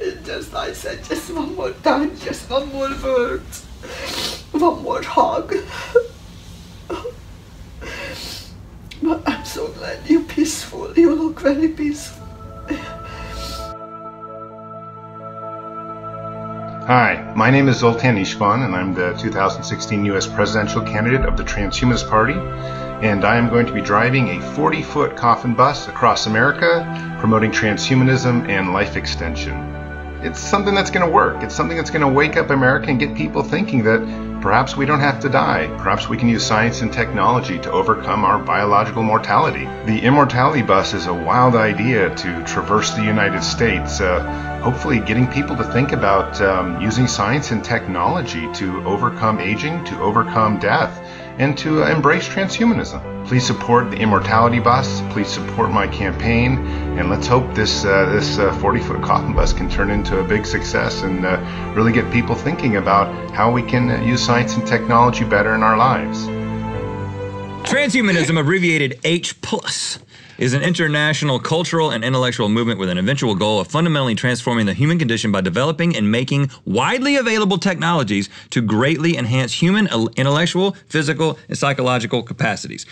I said, just one more time, just one more word, one more hug. But I'm so glad you're peaceful. You look very peaceful. Hi, my name is Zoltan Istvan, and I'm the 2016 U.S. presidential candidate of the Transhumanist Party, and I am going to be driving a 40-foot coffin bus across America promoting transhumanism and life extension. It's something that's going to work. It's something that's going to wake up America and get people thinking that perhaps we don't have to die. Perhaps we can use science and technology to overcome our biological mortality. The Immortality bus is a wild idea to traverse the United States, hopefully getting people to think about using science and technology to overcome aging, to overcome death, and to embrace transhumanism. Please support the Immortality bus. Please support my campaign, and let's hope this 40-foot coffin bus can turn into a big success and really get people thinking about how we can use science and technology better in our lives. Transhumanism, abbreviated H+, is an international cultural and intellectual movement with an eventual goal of fundamentally transforming the human condition by developing and making widely available technologies to greatly enhance human intellectual, physical, and psychological capacities.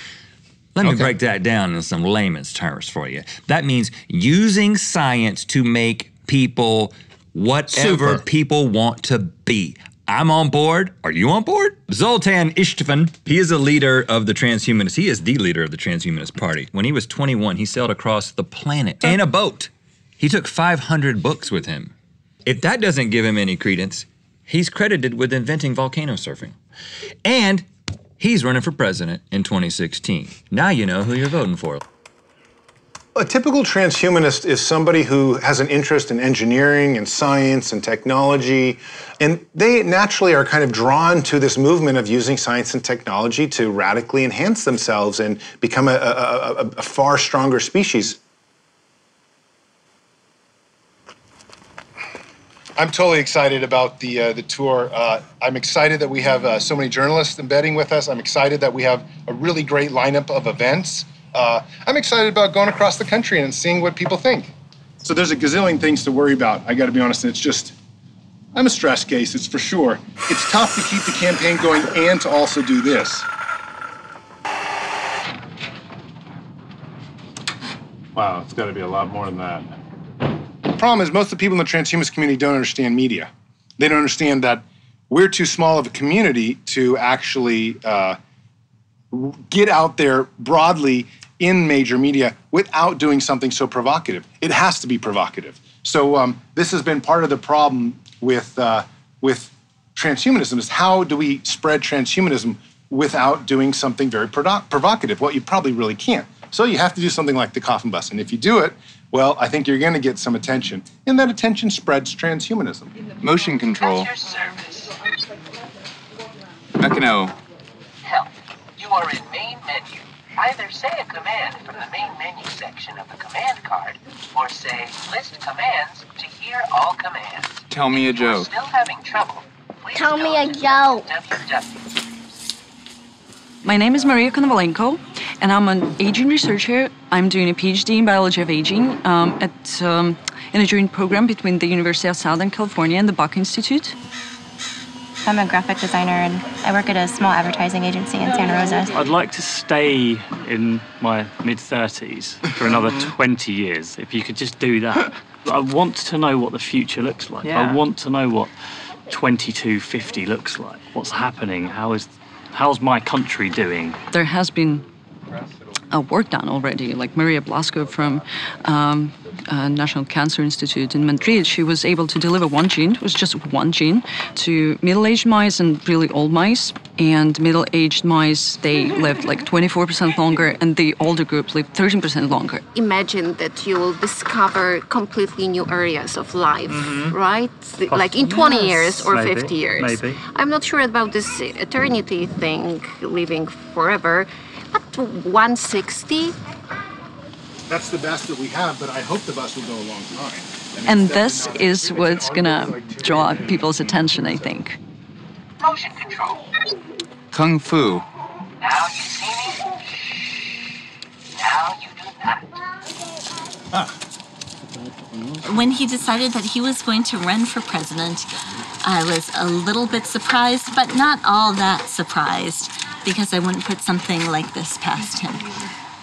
Let me break that down in some layman's terms for you. That means using science to make people whatever people want to be. I'm on board. Are you on board? Zoltan Istvan, he is a leader of the Transhumanists. He is the leader of the Transhumanist Party. When he was 21, he sailed across the planet in a boat. He took 500 books with him. If that doesn't give him any credence, he's credited with inventing volcano surfing. And he's running for president in 2016. Now you know who you're voting for. A typical transhumanist is somebody who has an interest in engineering and science and technology, and they naturally are kind of drawn to this movement of using science and technology to radically enhance themselves and become a far stronger species. I'm totally excited about the tour. I'm excited that we have so many journalists embedding with us. I'm excited that we have a really great lineup of events. I'm excited about going across the country and seeing what people think. So there's a gazillion things to worry about, I gotta be honest, and it's just, I'm a stress case, it's for sure. It's tough to keep the campaign going and to also do this. Wow, it's gotta be a lot more than that. The problem is most of the people in the transhumanist community don't understand media. They don't understand that we're too small of a community to actually get out there broadly in major media without doing something so provocative. It has to be provocative. So this has been part of the problem with transhumanism, is how do we spread transhumanism without doing something very provocative? Well, you probably really can't. So you have to do something like the coffin bus. And if you do it, well, I think you're going to get some attention. And that attention spreads transhumanism. Motion control. Mechano. Help. You are in main menu. Either say a command from the main menu section of the command card, or say list commands to hear all commands. Tell me a joke. Still having trouble? Tell me a joke. My name is Maria Konovalenko, and I'm an aging researcher. I'm doing a PhD in biology of aging in a joint program between the University of Southern California and the Buck Institute. I'm a graphic designer, and I work at a small advertising agency in Santa Rosa. I'd like to stay in my mid-30s for another 20 years, if you could just do that. I want to know what the future looks like. Yeah. I want to know what 2250 looks like. What's happening? How's my country doing? There has been work done already, like Maria Blasco from National Cancer Institute in Madrid. She was able to deliver one gene, it was just one gene, to middle-aged mice and really old mice. And middle-aged mice, they lived like 24% longer, and the older group lived 13% longer. Imagine that you will discover completely new areas of life, right? Like in 20 years or 50 years. Maybe. I'm not sure about this eternity thing, living forever. But 160? That's the best that we have, but I hope the bus will go a long time. And this is what's gonna draw people's attention, I think. Motion control. Kung Fu. Now you see me. Now you do not. When he decided that he was going to run for president, I was a little bit surprised, but not all that surprised, because I wouldn't put something like this past him.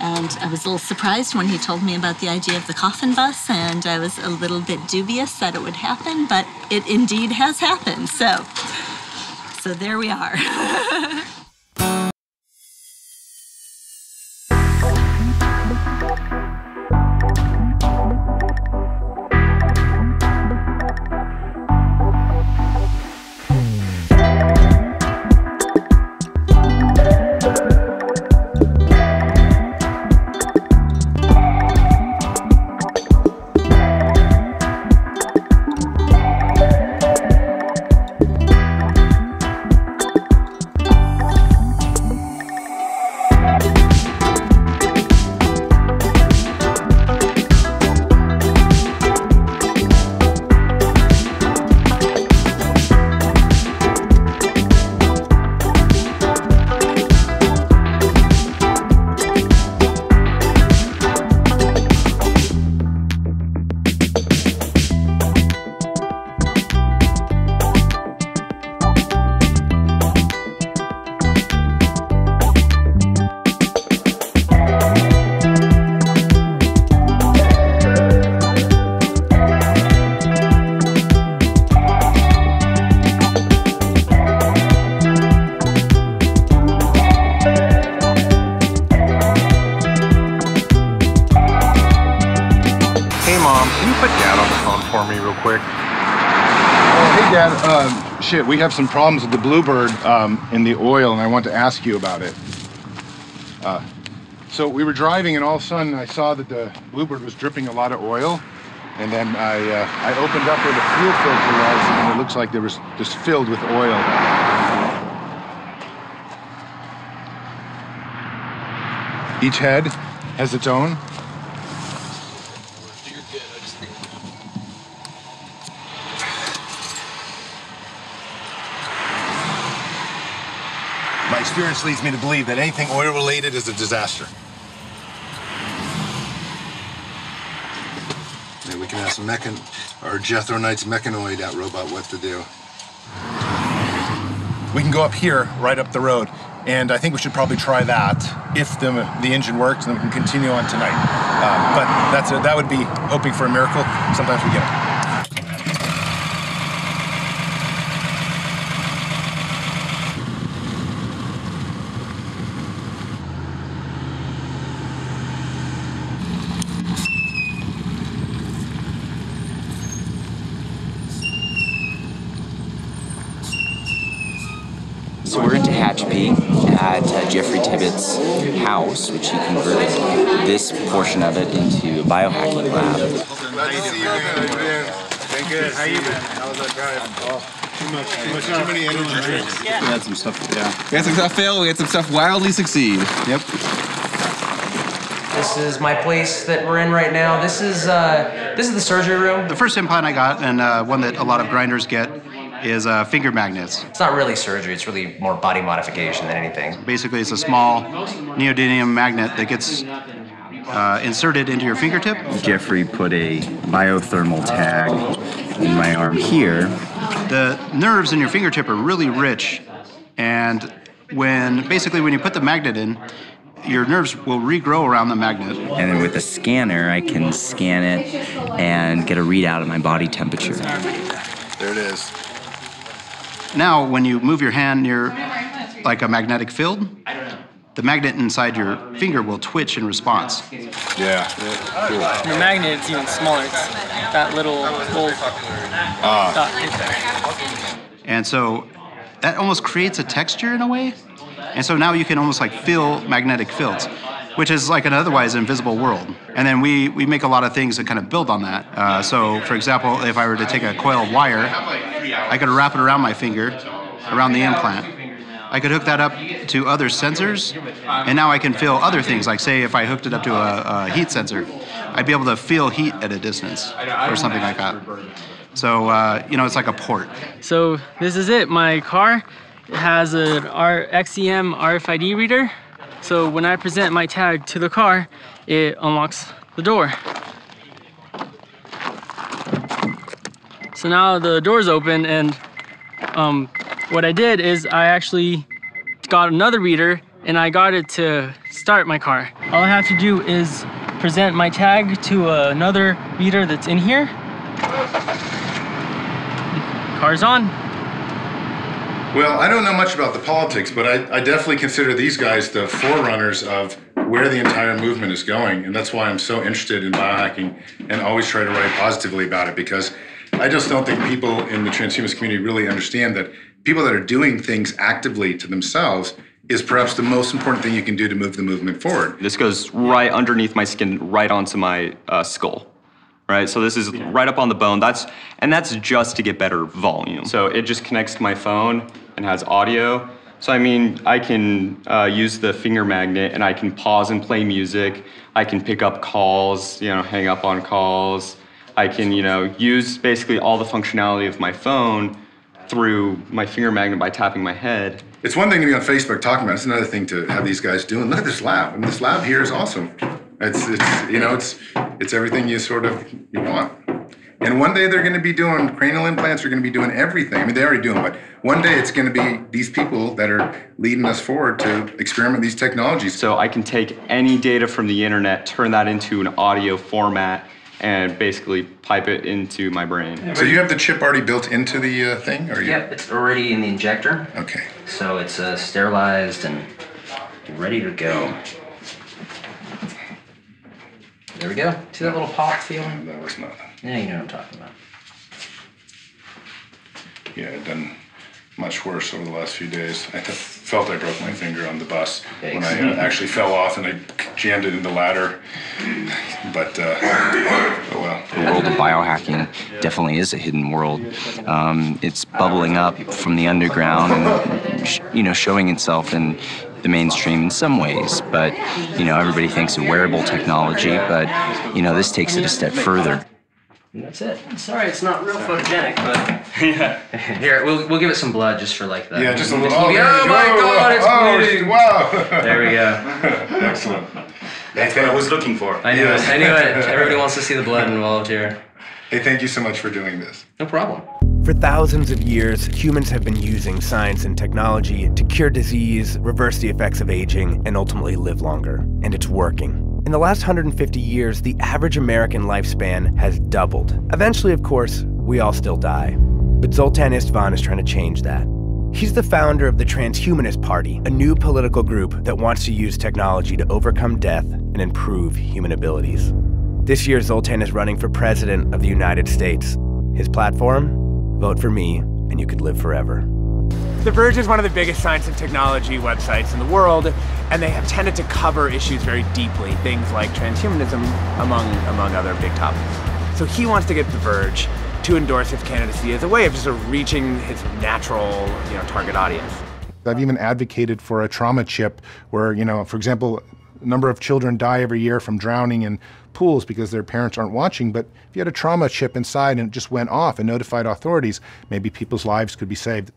And I was a little surprised when he told me about the idea of the coffin bus, and I was a little bit dubious that it would happen, but it indeed has happened. So there we are. Shit, we have some problems with the Bluebird in the oil, and I want to ask you about it. So we were driving, and all of a sudden I saw that the Bluebird was dripping a lot of oil, and then I opened up where the fuel filter was, and it looks like there was just filled with oil. Each head has its own. My experience leads me to believe that anything oil-related is a disaster. Maybe we can ask Jethro Knight's mechanoid out robot what to do. We can go up here, right up the road, and I think we should probably try that if the engine works, and then we can continue on tonight. But that would be hoping for a miracle. Sometimes we get it. So we're into Hatch P at Jeffrey Tibbitt's house, which he converted this portion of it into a biohacking lab. Glad to see you, man. How you been? Been good. How you been? How was that drive? Too many energy drinks. We had some stuff, We had some stuff fail, we had some stuff wildly succeed. Yep. This is my place that we're in right now. This is the surgery room. The first implant I got, and one that a lot of grinders get, is finger magnets. It's not really surgery, it's really more body modification than anything. Basically, it's a small neodymium magnet that gets inserted into your fingertip. Jeffrey put a biothermal tag in my arm here. The nerves in your fingertip are really rich, and when you put the magnet in, your nerves will regrow around the magnet. And then with a scanner, I can scan it and get a readout of my body temperature. There it is. Now, when you move your hand near like a magnetic field, the magnet inside your finger will twitch in response. Yeah. Cool. The magnet is even smaller. It's that little dot. And so that almost creates a texture in a way. And so now you can almost like feel magnetic fields, which is like an otherwise invisible world. And then we make a lot of things that kind of build on that. So for example, if I were to take a coil of wire, I could wrap it around my finger, around the implant. I could hook that up to other sensors, and now I can feel other things. Like say if I hooked it up to a heat sensor, I'd be able to feel heat at a distance or something like that. So, it's like a port. So this is it. My car has an XEM RFID reader. So when I present my tag to the car, it unlocks the door. So now the door's open, and what I did is I actually got another reader, and I got it to start my car. All I have to do is present my tag to another reader that's in here. Car's on. Well, I don't know much about the politics, but I definitely consider these guys the forerunners of where the entire movement is going. And that's why I'm so interested in biohacking and always try to write positively about it, because I just don't think people in the transhumanist community really understand that people that are doing things actively to themselves is perhaps the most important thing you can do to move the movement forward. This goes right underneath my skin, right onto my skull. Right, so this is right up on the bone. That's just to get better volume. So it just connects to my phone and has audio. So I mean, I can use the finger magnet and I can pause and play music. I can pick up calls, hang up on calls. I can, use basically all the functionality of my phone through my finger magnet by tapping my head. It's one thing to be on Facebook talking about it. It's another thing to have these guys doing. Look at this lab. I mean, this lab here is awesome. It's everything you want. And one day they're going to be doing cranial implants. They're going to be doing everything. I mean, they already do them, but one day it's going to be these people that are leading us forward to experiment these technologies. So I can take any data from the internet, turn that into an audio format, and basically pipe it into my brain. So you have the chip already built into the thing? Or Yep, it's already in the injector. Okay. So it's sterilized and ready to go. There we go. See that little pop feeling? That was not. Yeah, you know what I'm talking about. Yeah, it done much worse over the last few days. I felt I broke my finger on the bus when I actually fell off and I jammed it in the ladder. But, oh well. The world of biohacking definitely is a hidden world. It's bubbling up from the underground and, showing itself in the mainstream in some ways, but everybody thinks of wearable technology, but this takes it a step further. And that's it. Sorry, it's not real photogenic, but here we'll give it some blood just for like that. Yeah, just a little. Oh my God, it's bleeding! Wow! There we go. Excellent. That's what I was looking for. I knew it. Everybody wants to see the blood involved here. Hey, thank you so much for doing this. No problem. For thousands of years, humans have been using science and technology to cure disease, reverse the effects of aging, and ultimately live longer. And it's working. In the last 150 years, the average American lifespan has doubled. Eventually, of course, we all still die. But Zoltan Istvan is trying to change that. He's the founder of the Transhumanist Party, a new political group that wants to use technology to overcome death and improve human abilities. This year, Zoltan is running for president of the United States. His platform? Vote for me, and you could live forever. The Verge is one of the biggest science and technology websites in the world, and they have tended to cover issues very deeply, things like transhumanism, among other big topics. So he wants to get The Verge to endorse his candidacy as a way of just sort of reaching his natural, target audience. I've even advocated for a trauma chip where, for example, a number of children die every year from drowning in pools because their parents aren't watching, but if you had a trauma chip inside and it just went off and notified authorities, maybe people's lives could be saved.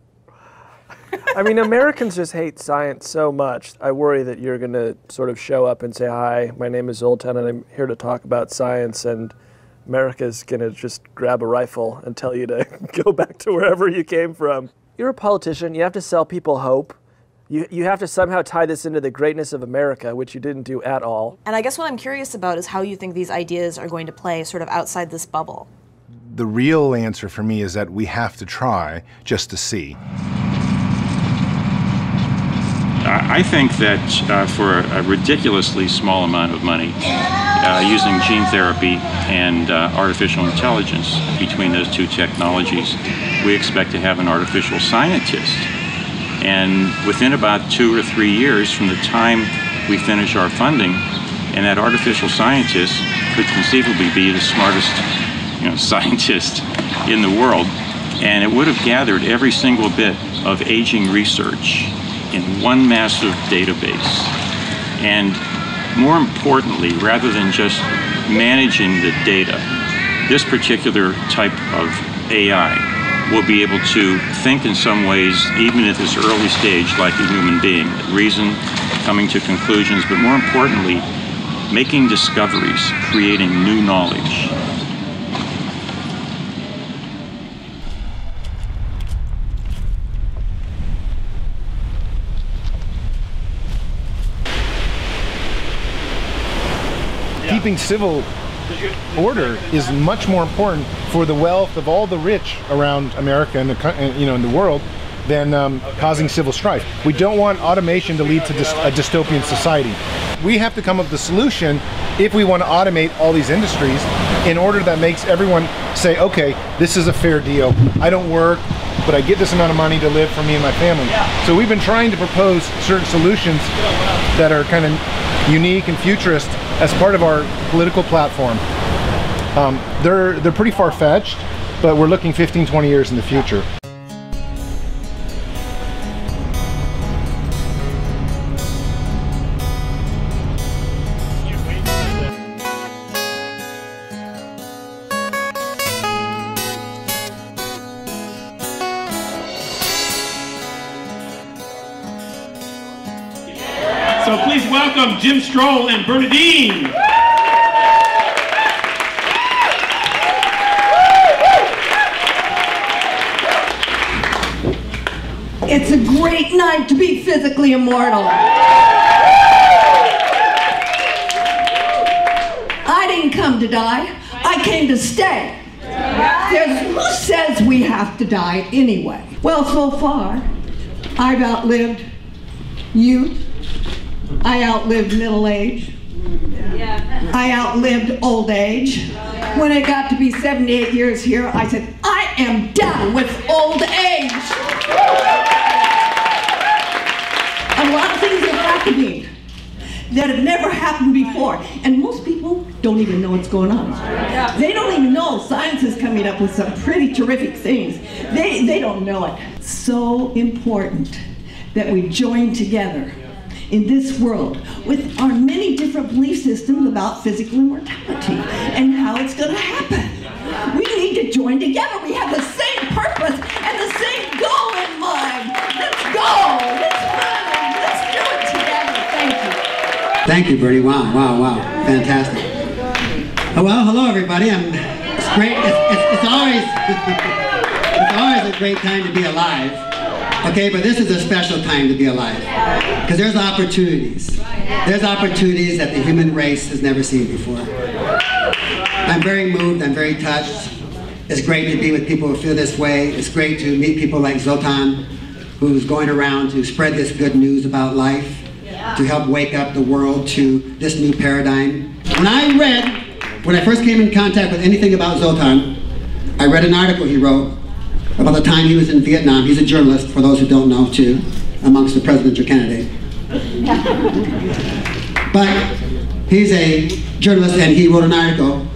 I mean, Americans just hate science so much. I worry that you're going to sort of show up and say, hi, my name is Zoltan and I'm here to talk about science, and America's going to just grab a rifle and tell you to go back to wherever you came from. You're a politician. You have to sell people hope. You have to somehow tie this into the greatness of America, which you didn't do at all. And I guess what I'm curious about is how you think these ideas are going to play sort of outside this bubble. The real answer for me is that we have to try just to see. I think that for a ridiculously small amount of money, using gene therapy and artificial intelligence, between those two technologies, we expect to have an artificial scientist. And within about 2 or 3 years from the time we finish our funding, and that artificial scientist could conceivably be the smartest scientist in the world, and it would have gathered every single bit of aging research in one massive database. And more importantly, rather than just managing the data, this particular type of AI will be able to think in some ways, even at this early stage, like a human being, reason, coming to conclusions, but more importantly, making discoveries, creating new knowledge. keeping civil order is much more important for the wealth of all the rich around America and in the world than causing civil strife. We don't want automation to lead to a dystopian society. We have to come up with a solution if we want to automate all these industries in order that makes everyone say, okay, this is a fair deal. I don't work, but I get this amount of money to live for me and my family. So we've been trying to propose certain solutions that are kind of unique and futurist as part of our political platform. They're pretty far-fetched, but we're looking 15, 20 years in the future. So please welcome Jim Stroll and Bernadine. It's a great night to be physically immortal. I didn't come to die, I came to stay. Who says we have to die anyway? Well, so far, I've outlived youth. I outlived middle age. I outlived old age. When I got to be 78 years here, I said, I am done with old age. A lot of things are happening that have never happened before. And most people don't even know what's going on. They don't even know science is coming up with some pretty terrific things. They don't know it. So important that we join together in this world with our many different belief systems about physical immortality and how it's going to happen. We need to join together. We have the same purpose and the same goal in mind. Let's go. Let's run. Let's do it together. Thank you. Thank you, Bertie. Wow, wow, wow. Fantastic. Oh, well, hello, everybody. It's great. It's always a great time to be alive. Okay, but this is a special time to be alive because there's opportunities. There's opportunities that the human race has never seen before. I'm very moved, I'm very touched. It's great to be with people who feel this way. It's great to meet people like Zoltan, who's going around to spread this good news about life, to help wake up the world to this new paradigm. When I first came in contact with anything about Zoltan, I read an article he wrote about the time he was in Vietnam. He's a journalist, for those who don't know, too, amongst the presidential candidate. But he's a journalist, and he wrote an article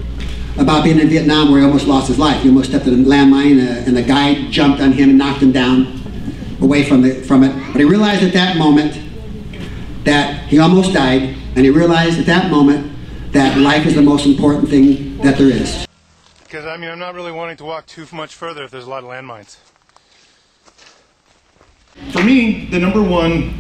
about being in Vietnam where he almost lost his life. He almost stepped in a landmine, and the guy jumped on him and knocked him down away from it. But he realized at that moment that he almost died, and he realized at that moment that life is the most important thing that there is. Because, I mean, I'm not really wanting to walk too much further if there's a lot of landmines. For me, the #1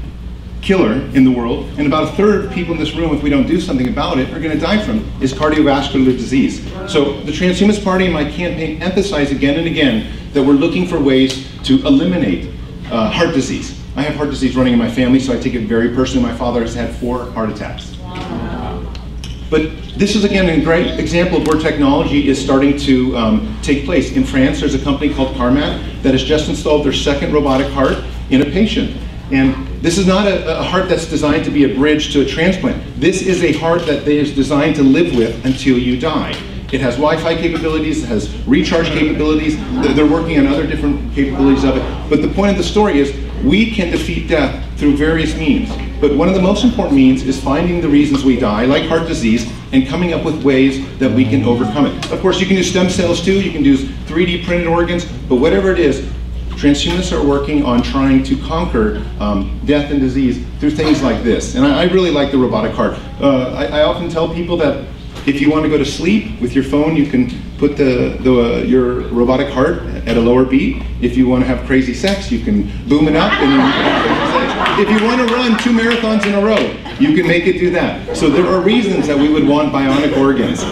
killer in the world, and about a third of people in this room, if we don't do something about it, are going to die from, is cardiovascular disease. So the Transhumanist Party and my campaign emphasize again and again that we're looking for ways to eliminate heart disease. I have heart disease running in my family, so I take it very personally. My father has had 4 heart attacks. But this is, again, a great example of where technology is starting to take place. In France, there's a company called Carmat that has just installed their 2nd robotic heart in a patient. And this is not a heart that's designed to be a bridge to a transplant. This is a heart that is designed to live with until you die. It has Wi-Fi capabilities, it has recharge capabilities. They're working on other different capabilities of it. But the point of the story is we can defeat death through various means. But one of the most important means is finding the reasons we die, like heart disease, and coming up with ways that we can overcome it. Of course, you can do stem cells too, you can do 3D printed organs, but whatever it is, transhumanists are working on trying to conquer death and disease through things like this. And I really like the robotic heart. I often tell people that if you want to go to sleep with your phone, you can put your robotic heart at a lower beat. If you want to have crazy sex, you can boom it up. And if you want to run 2 marathons in a row, you can make it do that. So there are reasons that we would want bionic organs.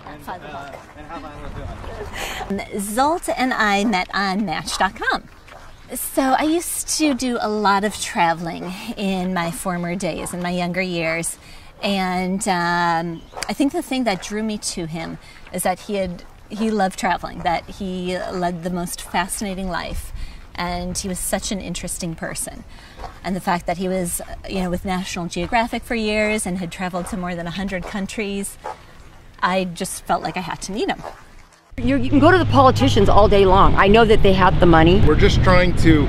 Zolt and I met on Match.com. So I used to do a lot of traveling in my former days, in my younger years. And I think the thing that drew me to him is that he loved traveling, that he led the most fascinating life, and he was such an interesting person. And the fact that he was, with National Geographic for years and had traveled to more than 100 countries, I just felt like I had to meet him. You can go to the politicians all day long. I know that they have the money. We're just trying to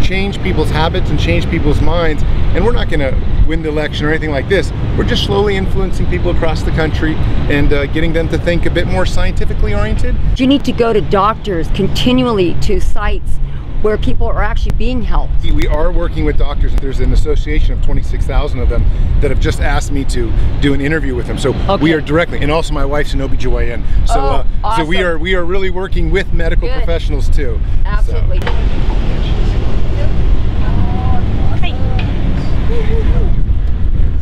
change people's habits and change people's minds, and we're not going to win the election or anything like this. We're just slowly influencing people across the country and getting them to think a bit more scientifically oriented. You need to go to doctors continually, to sites where people are actually being helped. We are working with doctors, and there's an association of 26,000 of them that have just asked me to do an interview with them. So we are directly, and also my wife's an OB/GYN. So, awesome. So we are really working with medical professionals too. Absolutely. Hi.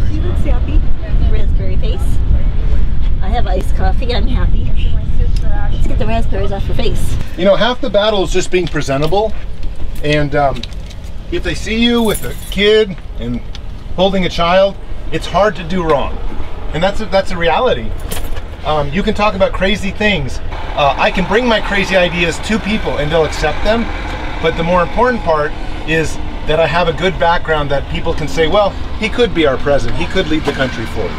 She looks happy. Raspberry face. I have iced coffee. I'm happy. Let's get the raspberries off your face. Half the battle is just being presentable, and if they see you with a kid and holding a child, it's hard to do wrong, and that's a reality. You can talk about crazy things. I can bring my crazy ideas to people and they'll accept them, but the more important part is that I have a good background that people can say, well, he could be our president, he could lead the country forward.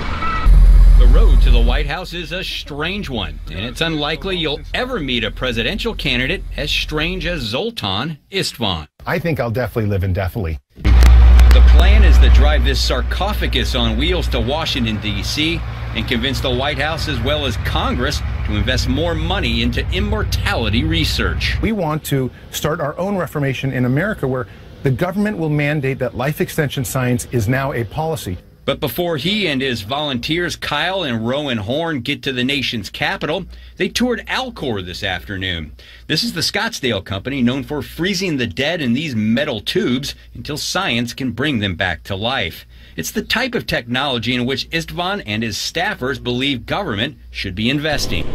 The road to the White House is a strange one, and it's unlikely you'll ever meet a presidential candidate as strange as Zoltan Istvan. I think I'll definitely live indefinitely. The plan is to drive this sarcophagus on wheels to Washington, D.C., and convince the White House as well as Congress to invest more money into immortality research. We want to start our own reformation in America where the government will mandate that life extension science is now a policy. But before he and his volunteers, Kyle and Rowan Horn, get to the nation's capital, they toured Alcor this afternoon. This is the Scottsdale company known for freezing the dead in these metal tubes until science can bring them back to life. It's the type of technology in which Istvan and his staffers believe government should be investing.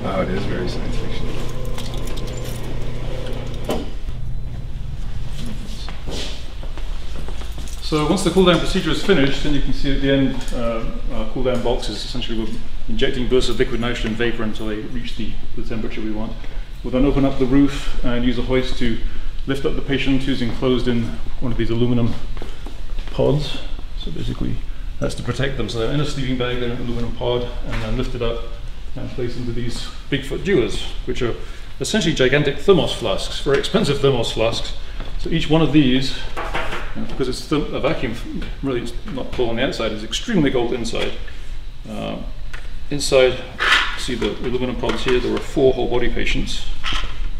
Oh, it is very science fiction. So once the cool-down procedure is finished, then you can see at the end cool-down boxes. Essentially, we're injecting bursts of liquid nitrogen vapor until they reach the temperature we want. We'll then open up the roof and use a hoist to lift up the patient who's enclosed in one of these aluminum pods. So basically, that's to protect them. So they're in a sleeping bag, they're in an aluminum pod, and then lifted up and placed into these Bigfoot dewars, which are essentially gigantic thermos flasks, very expensive thermos flasks. So each one of these, because it's a vacuum, really it's not cold on the outside, it's extremely cold inside. Inside, see the aluminum pods here, there were 4 whole body patients.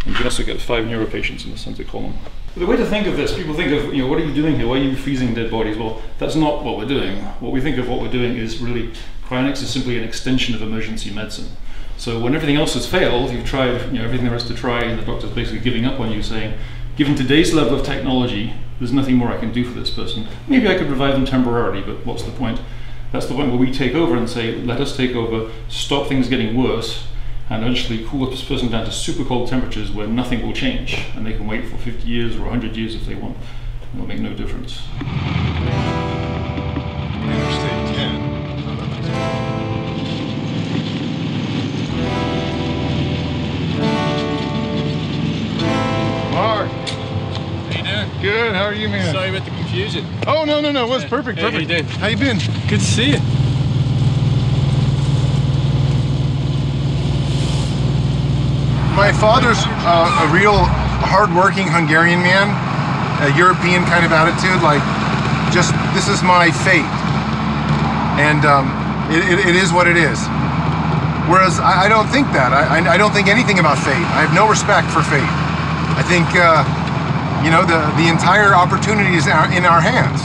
And you can also get 5 neuro patients in the center column. The way to think of this, people think of, what are you doing here? Why are you freezing dead bodies? Well, that's not what we're doing. What we think of what we're doing is really, cryonics is simply an extension of emergency medicine. So when everything else has failed, you've tried everything there is to try, and the doctor's basically giving up on you, saying, given today's level of technology, there's nothing more I can do for this person. Maybe I could revive them temporarily, but what's the point? That's the point where we take over and say, let us take over, stop things getting worse, and eventually cool this person down to super cold temperatures where nothing will change, and they can wait for 50 years or 100 years if they want. It'll make no difference. Interstate 10. Mark. How you doing? Good, how are you, man? Sorry about the confusion. Oh, no, it was perfect, Hey, perfect. how you doing? How you been? Good to see you. My father's a real hard-working Hungarian man, a European kind of attitude, like, just, this is my fate. And it is what it is. Whereas I don't think that. I don't think anything about fate. I have no respect for fate. I think, the entire opportunity is in our hands.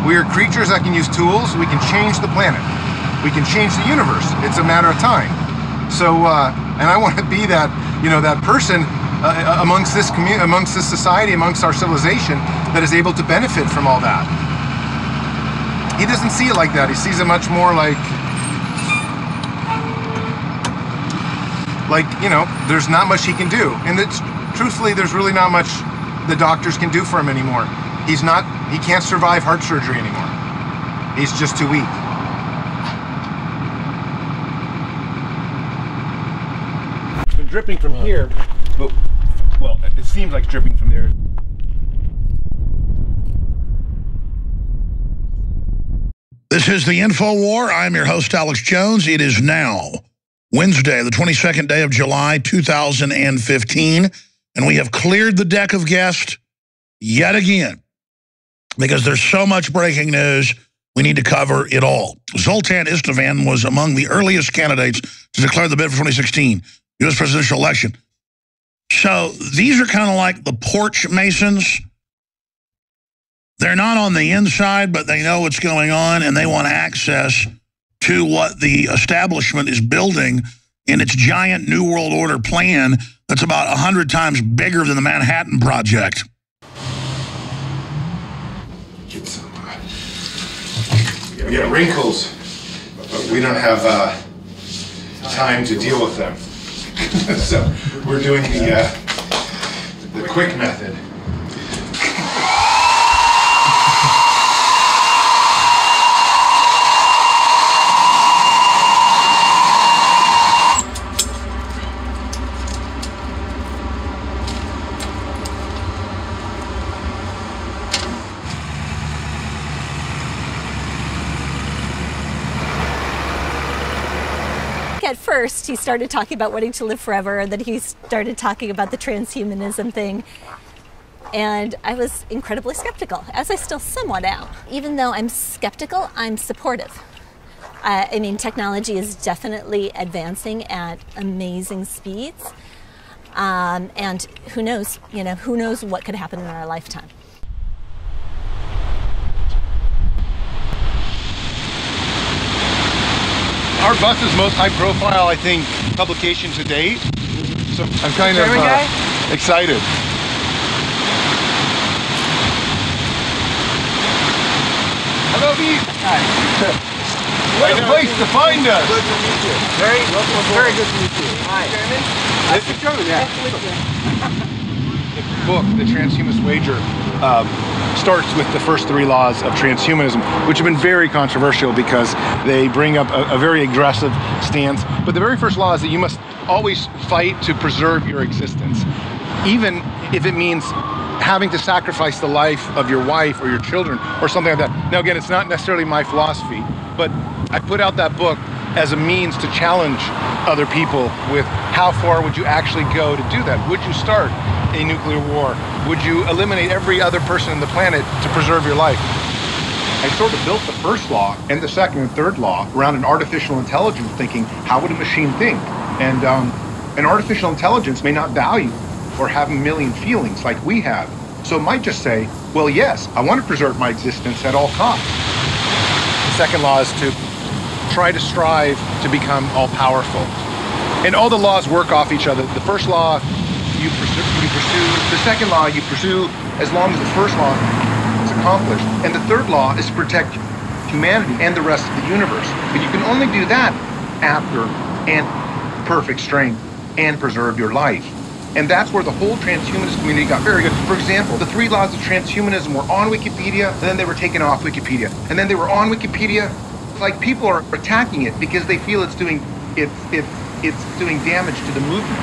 We are creatures that can use tools. We can change the planet. We can change the universe. It's a matter of time. So, and I want to be that, that person amongst this community, amongst this society, amongst our civilization that is able to benefit from all that. He doesn't see it like that. He sees it much more like, there's not much he can do. And truthfully, there's really not much the doctors can do for him anymore. He can't survive heart surgery anymore. He's just too weak. dripping from here, but, well, it seems like it's dripping from there. This is the InfoWar. I'm your host, Alex Jones. It is now Wednesday, the 22nd day of July, 2015, and we have cleared the deck of guests yet again because there's so much breaking news, we need to cover it all. Zoltan Istvan was among the earliest candidates to declare the bid for 2016 U.S. presidential election. So these are kind of like the porch masons. They're not on the inside, but they know what's going on, and they want access to what the establishment is building in its giant New World Order plan that's about 100 times bigger than the Manhattan Project. Get some, we got wrinkles, but we don't have time to deal with them. So we're doing the quick method. At first, he started talking about wanting to live forever, and then he started talking about the transhumanism thing. And I was incredibly skeptical, as I still somewhat am. Even though I'm skeptical, I'm supportive. I mean, technology is definitely advancing at amazing speeds. And who knows, who knows what could happen in our lifetime. Our bus's most high-profile, I think, publication to date. So I'm kind of excited. Hello, Pete. Hi. What a place to find us. Good to meet you. Very good to meet you. Hi. Nice to meet you. Yeah. The book, The Transhumanist Wager, starts with the first 3 laws of transhumanism, which have been very controversial because they bring up a very aggressive stance. But the very first law is that you must always fight to preserve your existence, even if it means having to sacrifice the life of your wife or your children or something like that. Now, again, it's not necessarily my philosophy, but I put out that book as a means to challenge other people with how far would you actually go to do that? Would you start a nuclear war? Would you eliminate every other person on the planet to preserve your life? I sort of built the first law and the second and third law around an artificial intelligence, thinking, how would a machine think? And an artificial intelligence may not value or have a million feelings like we have. So it might just say, well, yes, I want to preserve my existence at all costs. The second law is to try to strive to become all-powerful. And all the laws work off each other. The first law you pursue, the second law you pursue as long as the first law is accomplished. And the third law is to protect humanity and the rest of the universe. But you can only do that after and perfect strength and preserve your life. And that's where the whole transhumanist community got very good. For example, the 3 laws of transhumanism were on Wikipedia, and then they were taken off Wikipedia. And then they were on Wikipedia. Like, people are attacking it because they feel it's doing damage to the movement.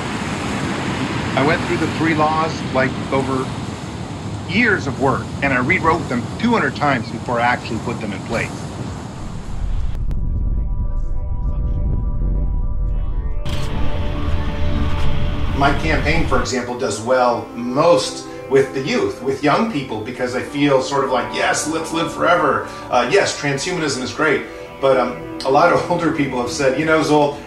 I went through the 3 laws like over years of work, and I rewrote them 200 times before I actually put them in place. My campaign, for example, does well most with the youth, with young people, because I feel sort of like, yes, let's live forever. Yes, transhumanism is great. But a lot of older people have said, Zol,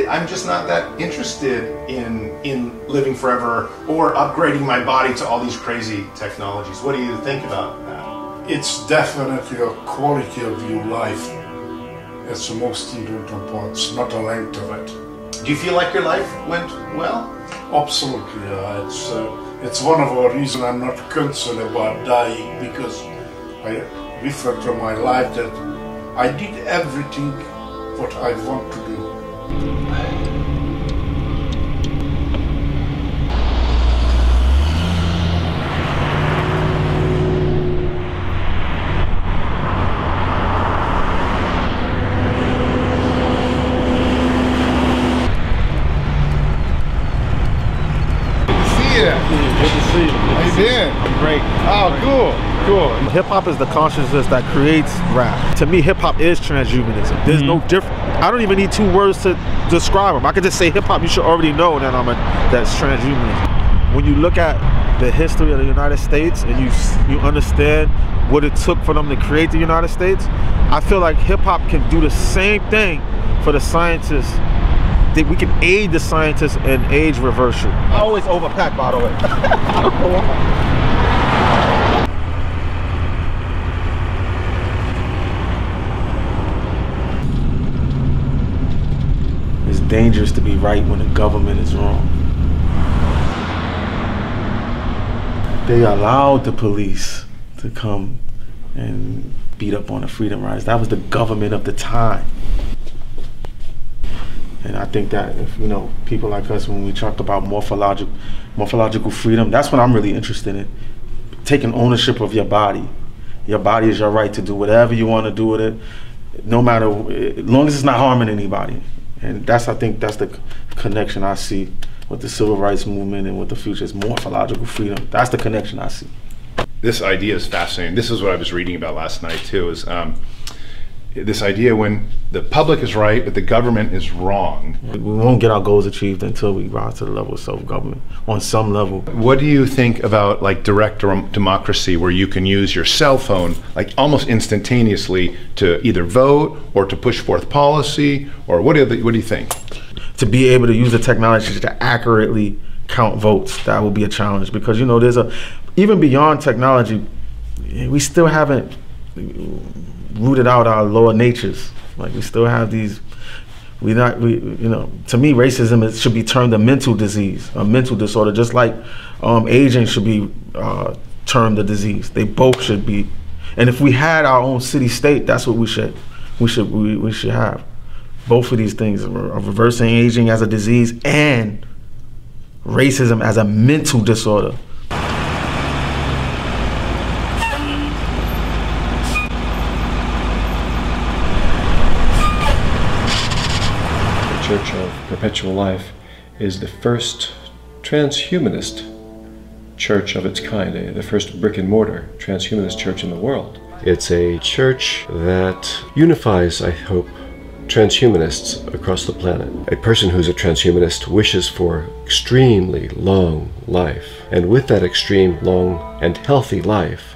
I'm just not that interested in living forever or upgrading my body to all these crazy technologies. What do you think about that? It's definitely a quality of your life. It's the most important part. It's not the length of it. Do you feel like your life went well? Absolutely. It's one of the reasons I'm not concerned about dying, because I reflect on my life that I did everything what I want to do. did? Great. Oh, cool. Hip-hop is the consciousness that creates rap. To me, hip-hop is transhumanism. There's no difference. I don't even need two words to describe them. I could just say hip-hop. You should already know that that's transhumanism. When you look at the history of the United States and you understand what it took for them to create the United States, I feel like hip-hop can do the same thing for the scientists. That we can aid the scientists in age reversal. I always overpack, by the way. I don't know why. It's dangerous to be right when the government is wrong. They allowed the police to come and beat up on the freedom riders. That was the government of the time. And I think that if, people like us, when we talk about morphological freedom, that's what I'm really interested in. Taking ownership of your body. Your body is your right to do whatever you want to do with it, no matter, as long as it's not harming anybody. And I think that's the connection I see with the civil rights movement and with the future is morphological freedom. That's the connection I see. This idea is fascinating. This is what I was reading about last night too, is this idea when the public is right but the government is wrong. We won't get our goals achieved until we rise to the level of self-government on some level. What do you think about like direct democracy, where you can use your cell phone like almost instantaneously to either vote or to push forth policy, or what do you think? To be able to use the technology to accurately count votes, that will be a challenge, because there's even beyond technology, we still haven't rooted out our lower natures. Like we still have these, to me racism should be termed a mental disease, a mental disorder, just like aging should be termed a disease. They both should be. And if we had our own city-state, that's what we should have. Both of these things, reversing aging as a disease and racism as a mental disorder. Church of Perpetual Life is the first transhumanist church of its kind, the first brick and mortar transhumanist church in the world. It's a church that unifies, I hope, transhumanists across the planet. A person who's a transhumanist wishes for extremely long life, and with that extreme long and healthy life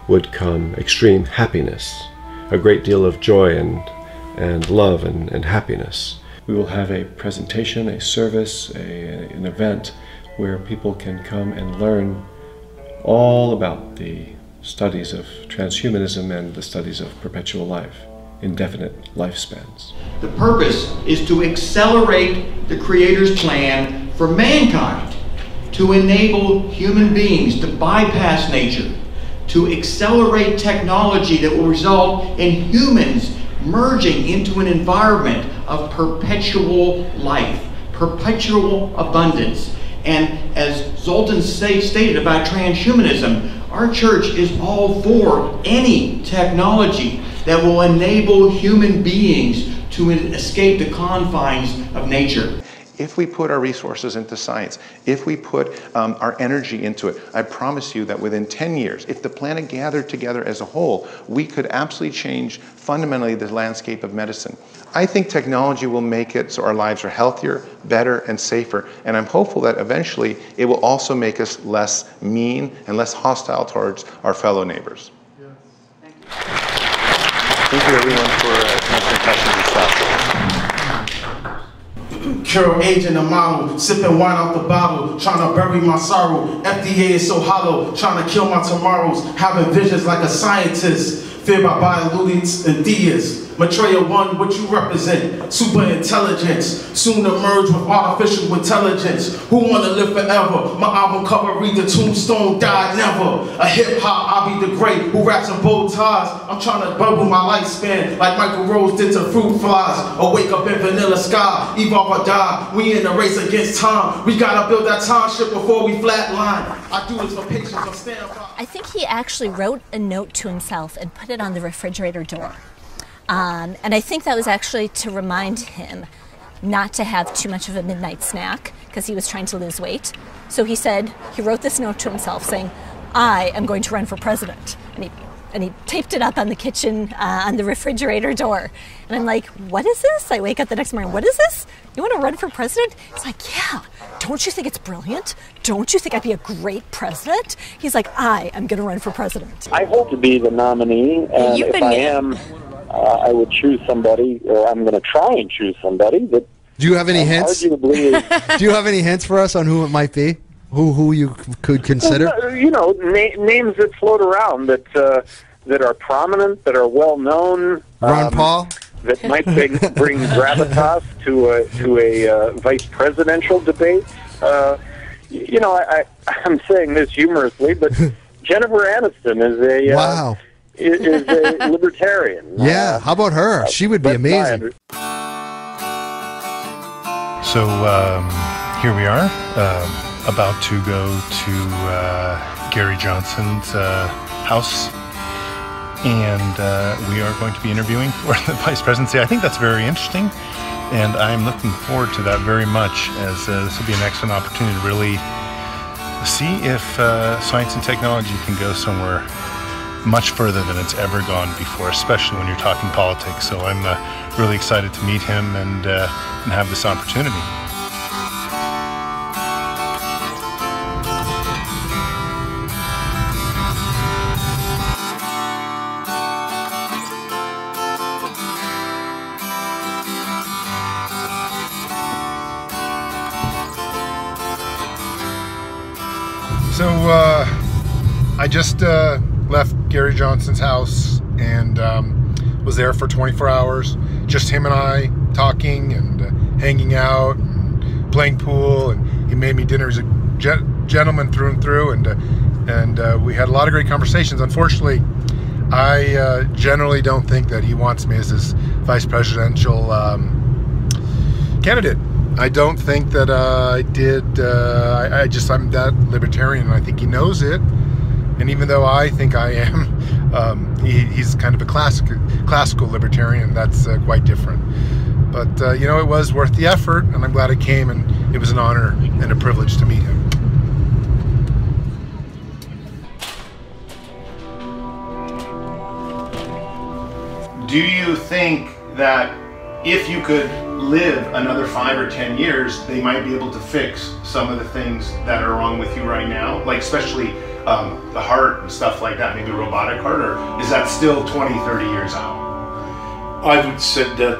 would come extreme happiness, a great deal of joy and love and happiness. We will have a presentation, a service, an event where people can come and learn all about the studies of transhumanism and the studies of perpetual life, indefinite lifespans. The purpose is to accelerate the Creator's plan for mankind, to enable human beings to bypass nature, to accelerate technology that will result in humans merging into an environment of perpetual life, perpetual abundance. And as Zoltan stated about transhumanism, our church is all for any technology that will enable human beings to escape the confines of nature. If we put our resources into science, if we put our energy into it, I promise you that within 10 years, if the planet gathered together as a whole, we could absolutely change fundamentally the landscape of medicine. I think technology will make it so our lives are healthier, better, and safer. And I'm hopeful that eventually it will also make us less mean and less hostile towards our fellow neighbors. Thank you everyone for answering questions and stuff. Cure aging a model, sipping wine out the bottle, trying to bury my sorrow. FDA is so hollow, trying to kill my tomorrows, having visions like a scientist, feared by biolutes and theists. Maitreya 1, what you represent? Super intelligence, soon emerge with artificial intelligence. Who wanna live forever? My album cover read the tombstone, died never. A hip hop, I'll be the great who raps in bow ties. I'm trying to double my lifespan like Michael Rose did to fruit flies. Or wake up in vanilla sky, evolve or die. We in a race against time. We gotta build that time ship before we flatline. I do this for patience, I'm stand by. I think he actually wrote a note to himself and put it on the refrigerator door. And I think that was actually to remind him not to have too much of a midnight snack because he was trying to lose weight. So he said, he wrote this note to himself saying, I am going to run for president. And he taped it up on the kitchen, on the refrigerator door. And I'm like, what is this? I wake up the next morning, what is this? You want to run for president? He's like, yeah. Don't you think it's brilliant? Don't you think I'd be a great president? He's like, I am going to run for president. I hope to be the nominee, and if I am, I would choose somebody, or I'm going to try and choose somebody that. Do you have any hints? Arguably, do you have any hints for us on who it might be? Who you could consider? Well, you know, names that float around that are prominent, that are well known. Ron Paul. That might bring gravitas to a vice presidential debate. You know, I'm saying this humorously, but Jennifer Aniston is a wow. Is a libertarian. Yeah, how about her? She would be amazing. So here we are, about to go to Gary Johnson's house, and we are going to be interviewing for the vice presidency. I think that's very interesting, and I'm looking forward to that very much, as this will be an excellent opportunity to really see if science and technology can go somewhere much further than it's ever gone before, especially when you're talking politics. So I'm really excited to meet him and have this opportunity. So I just left Gary Johnson's house and was there for 24 hours. Just him and I talking and hanging out and playing pool, and he made me dinner. He's a gentleman through and through, and we had a lot of great conversations. Unfortunately, I generally don't think that he wants me as his vice presidential candidate. I don't think that I did. I'm that libertarian, and I think he knows it. And even though I think I am, he's kind of a classical libertarian. That's quite different. But you know, it was worth the effort, and I'm glad I came, and it was an honor and a privilege to meet him. Do you think that if you could live another 5 or 10 years, they might be able to fix some of the things that are wrong with you right now? Like especially the heart and stuff like that, maybe a robotic heart, or is that still 20, 30 years out? I would say that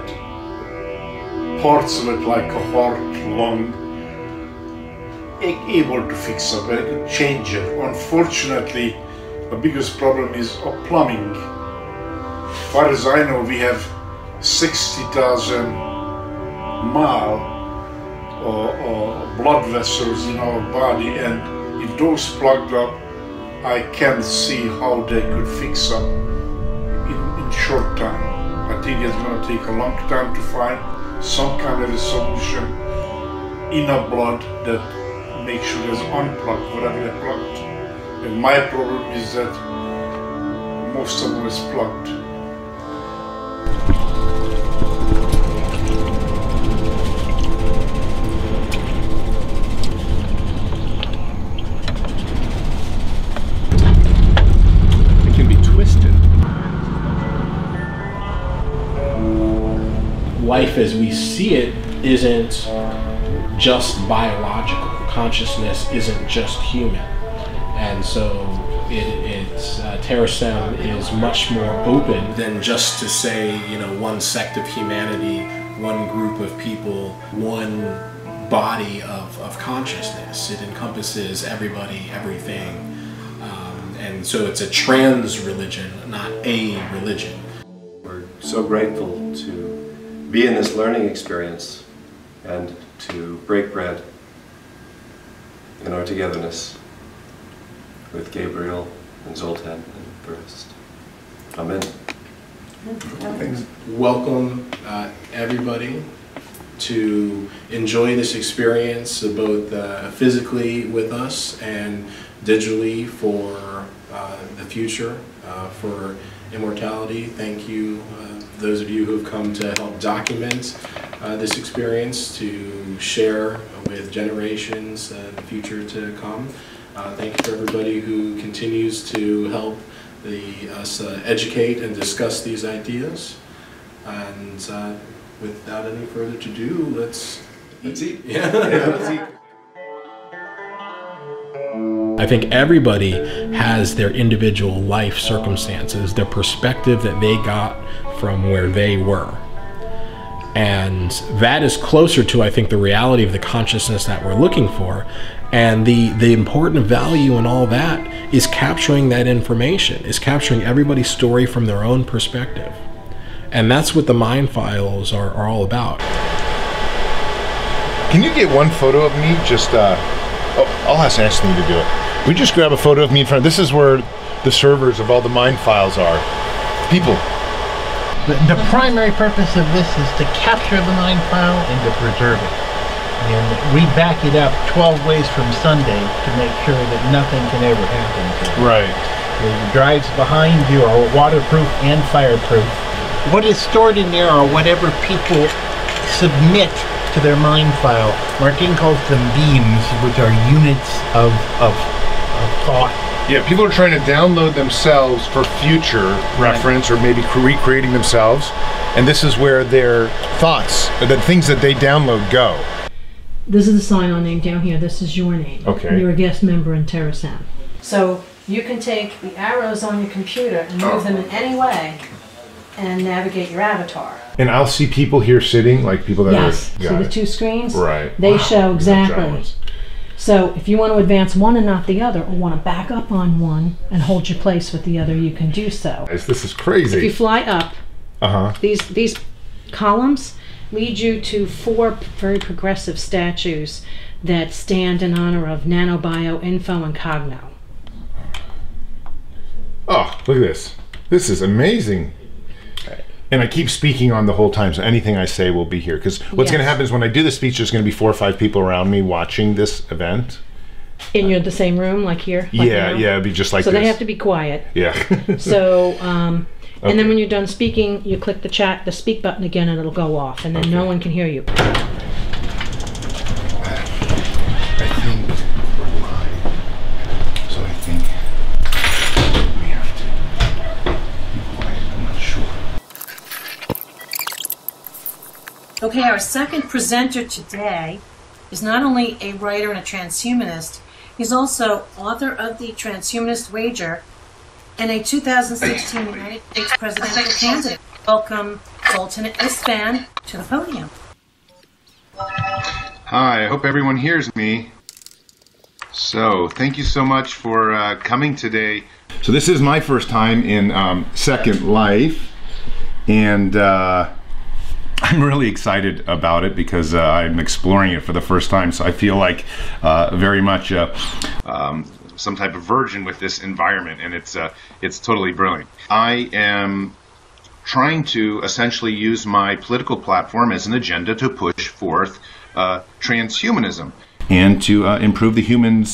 parts of it, like a heart, lung, able to fix up, I could change it. Unfortunately, the biggest problem is plumbing. As far as I know, we have 60,000 blood vessels in our body, and if those plugged up, I can't see how they could fix up in short time. I think it's going to take a long time to find some kind of a solution in our blood that makes sure there's unplugged whatever they plugged. And my problem is that most of them is plugged. Life as we see it isn't just biological. Consciousness isn't just human. And so TerraStem is much more open than just to say, you know, one sect of humanity, one group of people, one body of consciousness. It encompasses everybody, everything. And so it's a trans religion, not a religion. We're so grateful to be in this learning experience and to break bread in our togetherness with Gabriel and Zoltan and the rest. Amen. Welcome everybody to enjoy this experience both physically with us and digitally for the future, for Immortality. Thank you, those of you who have come to help document this experience to share with generations in the future to come. Thank you for everybody who continues to help us educate and discuss these ideas. And without any further ado, let's eat. Yeah, let's eat. I think everybody has their individual life circumstances, their perspective that they got from where they were. And that is closer to, I think, the reality of the consciousness that we're looking for. And the important value in all that is capturing that information, is capturing everybody's story from their own perspective. And that's what the mind files are all about. Can you get one photo of me? Just, I'll ask Anthony to do it. We just grab a photo of me in front. This is where the servers of all the mind files are. People. The primary purpose of this is to capture the mind file and to preserve it. And we back it up 12 ways from Sunday to make sure that nothing can ever happen to it. Right. The drives behind you are waterproof and fireproof. What is stored in there are whatever people submit to their mind file. Martin calls them beams, which are units of thought. Yeah, people are trying to download themselves for future reference, or maybe recreating themselves, and this is where their thoughts, the things that they download, go. This is the sign-on name down here. This is your name. Okay. You're a guest member in TerraSound. So you can take the arrows on your computer and move them in any way and navigate your avatar. And I'll see people here sitting, like people that are... See the two screens? Right. They show exactly. So if you want to advance one and not the other, or want to back up on one and hold your place with the other, you can do so. This is crazy. If you fly up, these columns lead you to 4 very progressive statues that stand in honor of Nanobio, Info, and Cogno. Oh, look at this. This is amazing. And I keep speaking on the whole time, so anything I say will be here. Because what's going to happen is when I do the speech, there's going to be 4 or 5 people around me watching this event. In the same room, like here? Like yeah, it'd be just like so this. So they have to be quiet. Yeah. So, and then when you're done speaking, you click the speak button again and it'll go off. And then no one can hear you. I think we're live. So I think we have to be quiet. I'm not sure. Okay, our second presenter today is not only a writer and a transhumanist, he's also author of The Transhumanist Wager and a 2016 United States presidential candidate. Welcome, Zoltan Ispan, to the podium. Hi, I hope everyone hears me. So, thank you so much for coming today. So this is my first time in Second Life, and I'm really excited about it because I'm exploring it for the first time. So I feel like very much some type of virgin with this environment, and it's totally brilliant. I am trying to essentially use my political platform as an agenda to push forth transhumanism and to improve the human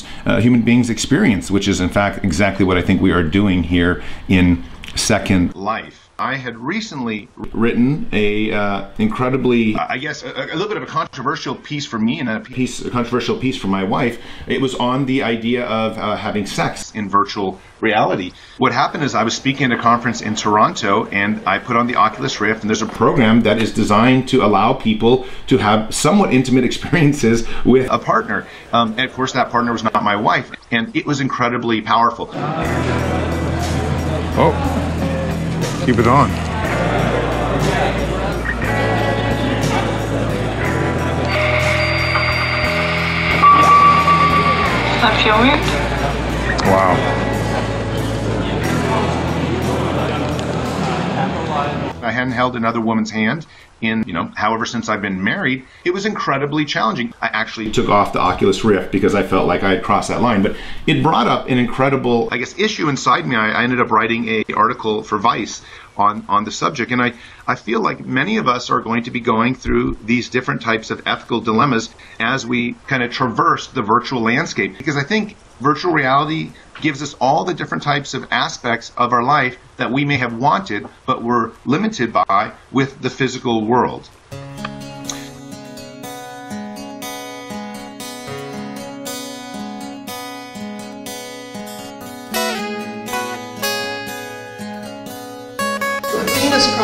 beings' experience, which is in fact exactly what I think we are doing here in Second Life. I had recently written a incredibly, I guess, a little bit of a controversial piece for me and a controversial piece for my wife. It was on the idea of having sex in virtual reality. What happened is I was speaking at a conference in Toronto, and I put on the Oculus Rift, and there's a program that is designed to allow people to have somewhat intimate experiences with a partner. And of course, that partner was not my wife, and it was incredibly powerful. Oh. Keep it on. That feel weird? Wow. I hadn't held another woman's hand in, however since I've been married. It was incredibly challenging. I actually took off the Oculus Rift because I felt like I had crossed that line, but it brought up an incredible, issue inside me. I ended up writing an article for Vice on the subject, and I feel like many of us are going to be going through these different types of ethical dilemmas as we kind of traverse the virtual landscape, because I think virtual reality gives us all the different types of aspects of our life that we may have wanted but were limited by with the physical world.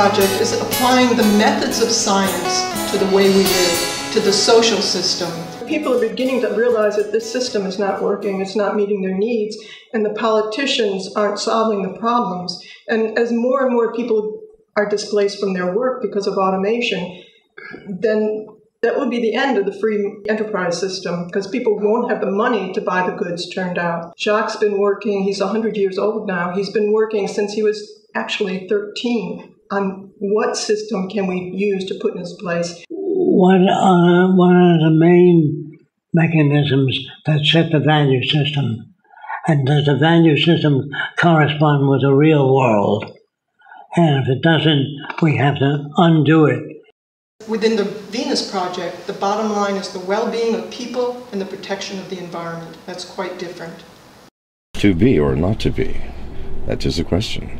project is applying the methods of science to the way we live, to the social system. People are beginning to realize that this system is not working, it's not meeting their needs, and the politicians aren't solving the problems. And as more and more people are displaced from their work because of automation, then that would be the end of the free enterprise system, because people won't have the money to buy the goods turned out. Jacques' been working, he's 100 years old now, he's been working since he was actually 13 on what system can we use to put in its place. One of the main mechanisms that set the value system, and does the value system correspond with the real world? And if it doesn't, we have to undo it. Within the Venus Project, the bottom line is the well-being of people and the protection of the environment. That's quite different. To be or not to be, that is the question.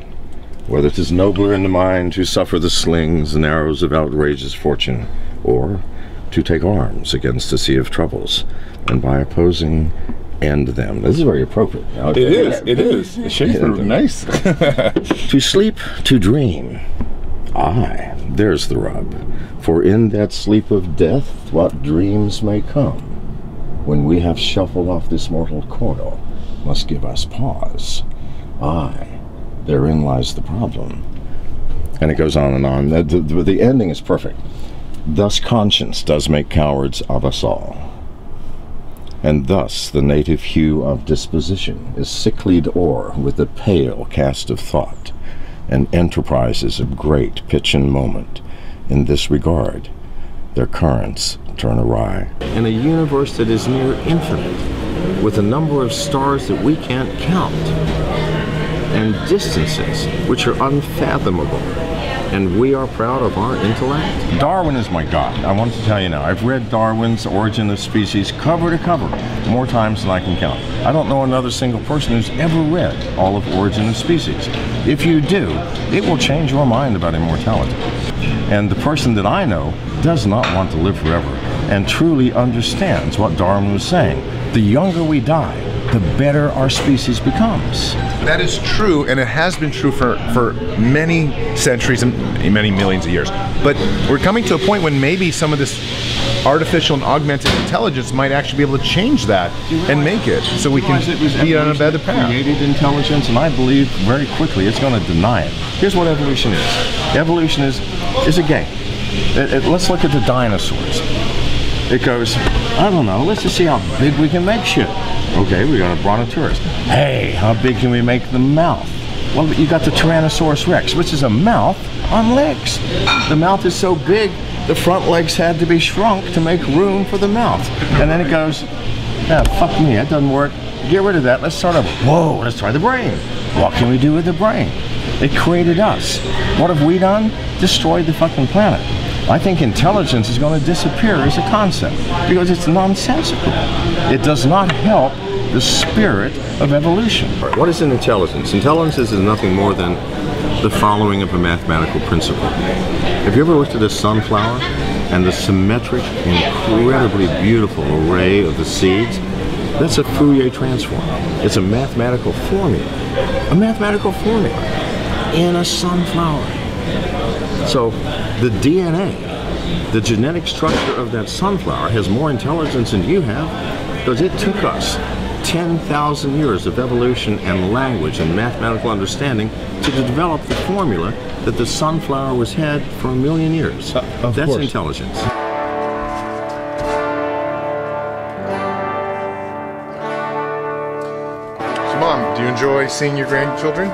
Whether it is nobler in the mind to suffer the slings and arrows of outrageous fortune, or to take arms against a sea of troubles, and by opposing, end them. This is very appropriate. It is. The shades are nice. To sleep, to dream. Aye, there's the rub. For in that sleep of death, what dreams may come, when we have shuffled off this mortal coil, must give us pause. Aye, therein lies the problem. And it goes on and on. The ending is perfect. Thus conscience does make cowards of us all. And thus the native hue of disposition is sicklied o'er with the pale cast of thought, and enterprises of great pitch and moment. In this regard, their currents turn awry. In a universe that is near infinite, with a number of stars that we can't count, and distances which are unfathomable, and we are proud of our intellect? Darwin is my god. I want to tell you now, I've read Darwin's Origin of Species cover to cover more times than I can count. I don't know another single person who's ever read all of Origin of Species. If you do, it will change your mind about immortality. And the person that I know does not want to live forever and truly understands what Darwin was saying. The younger we die, the better our species becomes. That is true, and it has been true for many centuries and many millions of years. But we're coming to a point when maybe some of this artificial and augmented intelligence might actually be able to change that and make it so we can be on a better path. Created intelligence, and I believe very quickly it's going to deny it. Here's what evolution is. Evolution is a game. Let's look at the dinosaurs. It goes, I don't know, let's just see how big we can make shit. Okay, we got a brontosaurus. Hey, how big can we make the mouth? Well, you got the Tyrannosaurus Rex, which is a mouth on legs. The mouth is so big, the front legs had to be shrunk to make room for the mouth. And then it goes, yeah, fuck me, that doesn't work. Get rid of that, let's start over. Whoa, let's try the brain. What can we do with the brain? It created us. What have we done? Destroyed the fucking planet. I think intelligence is going to disappear as a concept because it's nonsensical. It does not help the spirit of evolution. What is an intelligence? Intelligence is nothing more than the following of a mathematical principle. Have you ever looked at a sunflower and the symmetric, incredibly beautiful array of the seeds? That's a Fourier transform. It's a mathematical formula. A mathematical formula in a sunflower. So the DNA, the genetic structure of that sunflower has more intelligence than you have because it took us 10,000 years of evolution and language and mathematical understanding to develop the formula that the sunflower was had for 1 million years. That's intelligence. So Mom, do you enjoy seeing your grandchildren?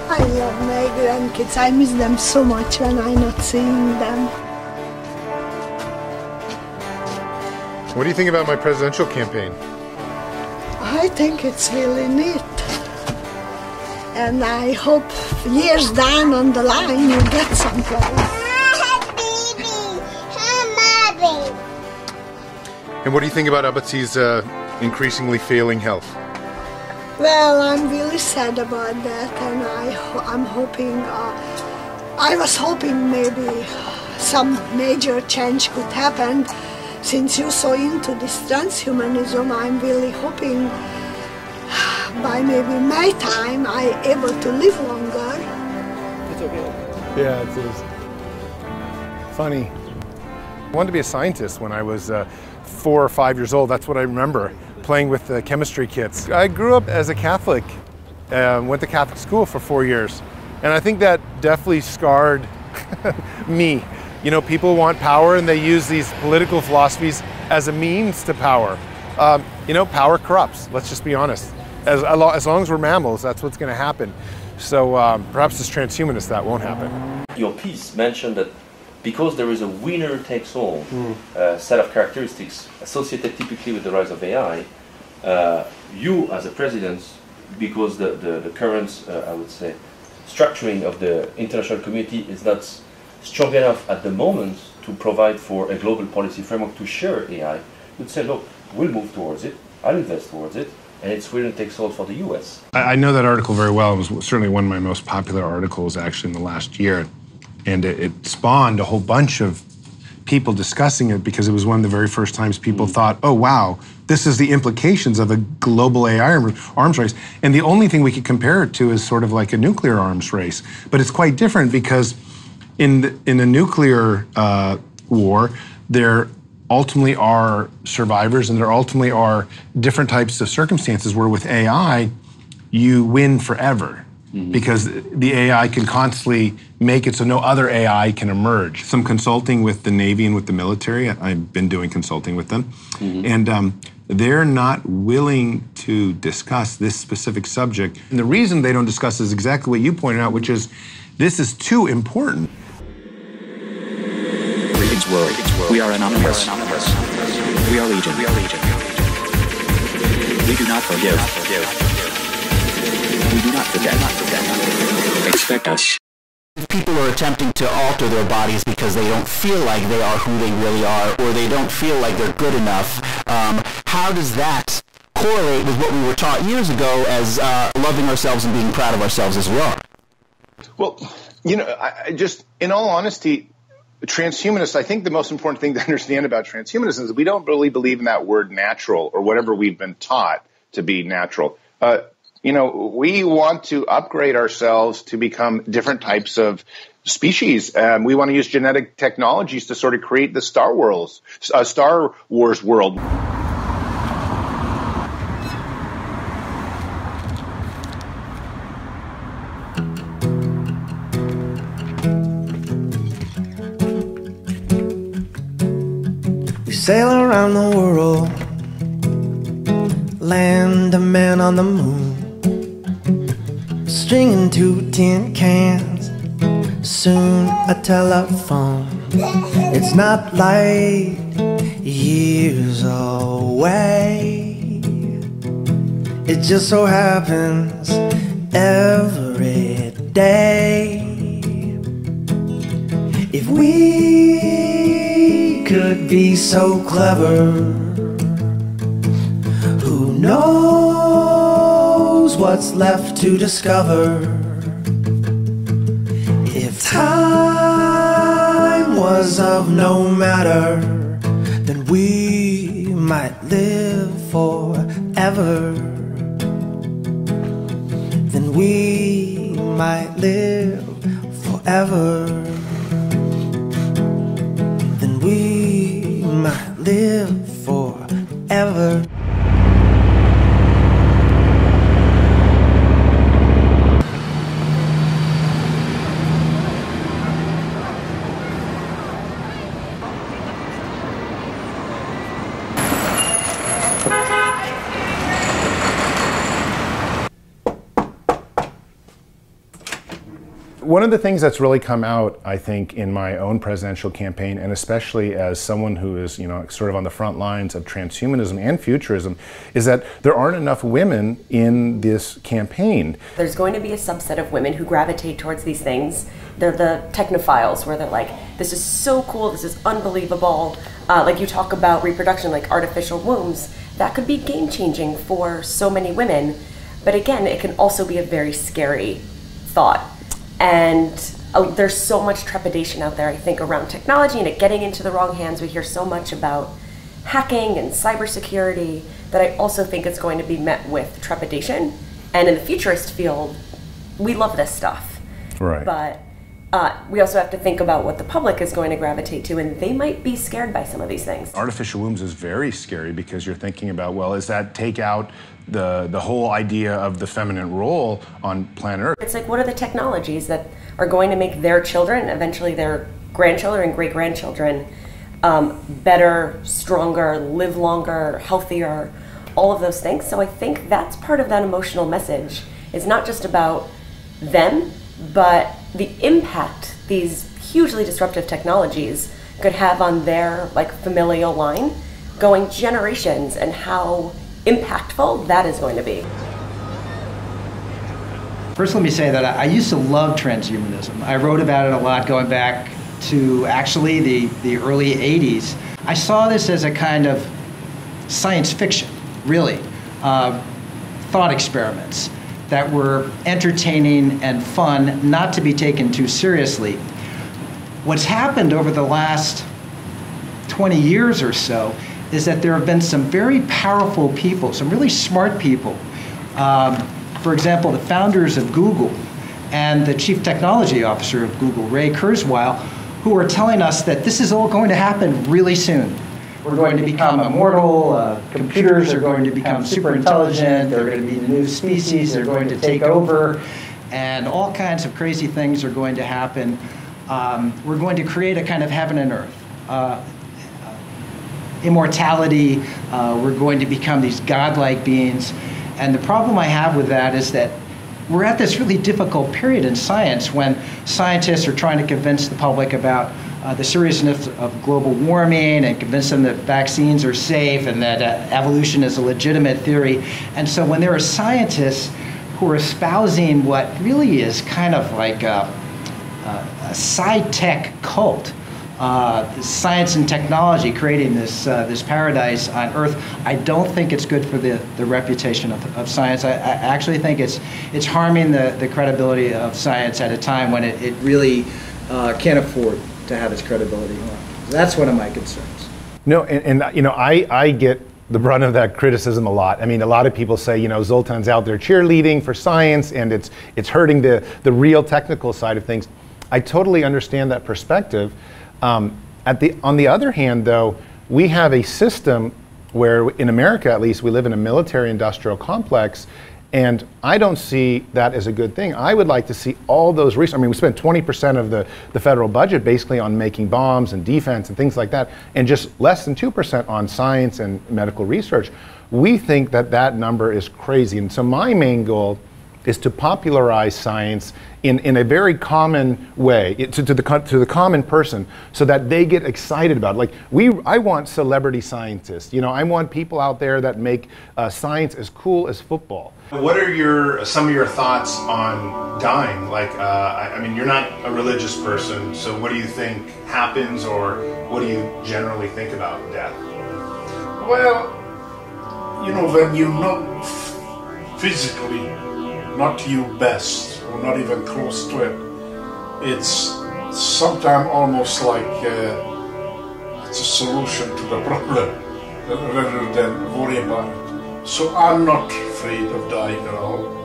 I love my grandkids. I miss them so much when I'm not seeing them. What do you think about my presidential campaign? I think it's really neat. And I hope years down on the line you get someplace. And what do you think about Abbatsi's increasingly failing health? Well, I'm really sad about that, and I'm hoping, I was hoping maybe some major change could happen. Since you're so into this transhumanism, I'm really hoping by maybe my time I'm able to live longer. It's okay. Yeah, it's funny. I wanted to be a scientist when I was 4 or 5 years old. That's what I remember, playing with the chemistry kits. I grew up as a Catholic, went to Catholic school for 4 years, and I think that definitely scarred me. You know, people want power and they use these political philosophies as a means to power. You know, power corrupts, let's just be honest. As long as we're mammals, that's what's going to happen. So perhaps as transhumanists, that won't happen. Your piece mentioned that because there is a winner-takes-all set of characteristics associated typically with the rise of AI, you as a president, because the current, I would say, structuring of the international community is not strong enough at the moment to provide for a global policy framework to share AI, would say, look, we'll move towards it, I'll invest towards it, and it's winner takes all for the US. I know that article very well. It was certainly one of my most popular articles actually in the last year. And it spawned a whole bunch of people discussing it because it was one of the very first times people thought, oh wow, this is the implications of a global AI arms race. And the only thing we could compare it to is sort of like a nuclear arms race. But it's quite different because in a nuclear war, there ultimately are survivors and there ultimately are different types of circumstances where with AI, you win forever. Because the AI can constantly make it so no other AI can emerge. Some consulting with the Navy and with the military, I've been doing consulting with them, and they're not willing to discuss this specific subject. And the reason they don't discuss is exactly what you pointed out, which is this is too important. Greetings, world. We are anonymous. We are legion. We do not forgive. We do not forget. Expect us. People are attempting to alter their bodies because they don't feel like they are who they really are, or they don't feel like they're good enough. How does that correlate with what we were taught years ago as loving ourselves and being proud of ourselves as well? Well, you know, I just, in all honesty, transhumanists, I think the most important thing to understand about transhumanism is we don't really believe in that word natural or whatever we've been taught to be natural. You know, we want to upgrade ourselves to become different types of species. We want to use genetic technologies to sort of create the Star Wars world. We sail around the world, land a man on the moon, stringing 2 tin cans, soon a telephone. It's not light years away. It just so happens every day. If we could be so clever, who knows what's left to discover? If time was of no matter, then we might live forever. Then we might live forever. Then we might live forever. One of the things that's really come out, I think, in my own presidential campaign, and especially as someone who is, you know, sort of on the front lines of transhumanism and futurism, is that there aren't enough women in this campaign. There's going to be a subset of women who gravitate towards these things. They're the technophiles, where they're like, this is so cool, this is unbelievable. Like you talk about reproduction, like artificial wombs, that could be game-changing for so many women. But again, it can also be a very scary thought. And there's so much trepidation out there, I think, around technology and it getting into the wrong hands. We hear so much about hacking and cybersecurity that I also think it's going to be met with trepidation. And in the futurist field, we love this stuff. Right. But we also have to think about what the public is going to gravitate to, and they might be scared by some of these things. Artificial wombs is very scary because you're thinking about, well, does that take out the whole idea of the feminine role on planet Earth? It's like, what are the technologies that are going to make their children, eventually their grandchildren and great-grandchildren, better, stronger, live longer, healthier, all of those things. So I think that's part of that emotional message. It's not just about them, but the impact these hugely disruptive technologies could have on their familial line going generations, and how impactful that is going to be. First, let me say that I used to love transhumanism. I wrote about it a lot going back to actually the early 80s. I saw this as a kind of science fiction, really, thought experiments that were entertaining and fun, not to be taken too seriously. What's happened over the last 20 years or so is that there have been some very powerful people, some really smart people. For example, the founders of Google and the chief technology officer of Google, Ray Kurzweil, who are telling us that this is all going to happen really soon. We're going to become immortal, computers are going to become super intelligent, they're going to be the new species, they're going to take over, and all kinds of crazy things are going to happen. We're going to create a kind of heaven and earth. Immortality, we're going to become these godlike beings. And the problem I have with that is that we're at this really difficult period in science when scientists are trying to convince the public about the seriousness of global warming and convince them that vaccines are safe and that evolution is a legitimate theory. And so when there are scientists who are espousing what really is kind of like a sci-tech cult, science and technology creating this paradise on Earth, I don't think it's good for the reputation of science. I actually think it's harming the credibility of science at a time when it really can't afford to have its credibility. That's one of my concerns. No, and you know, I get the brunt of that criticism a lot. I mean, a lot of people say, you know, Zoltan's out there cheerleading for science and it's hurting the real technical side of things. I totally understand that perspective. On the other hand, though, we have a system where, in America at least, we live in a military-industrial complex, and I don't see that as a good thing. I would like to see all those resources. I mean, we spend 20% of the federal budget basically on making bombs and defense and things like that, and just less than 2% on science and medical research. We think that number is crazy, and so my main goal is to popularize science in a very common way to the common person, so that they get excited about it. Like I want celebrity scientists. You know, I want people out there that make science as cool as football. What are some of your thoughts on dying? Like, I mean, you're not a religious person, so what do you think happens, or what do you generally think about death? Well, you know, when you're not physically not your best, or not even close to it, it's sometimes almost like it's a solution to the problem rather than worry about it. So I'm not afraid of dying at all.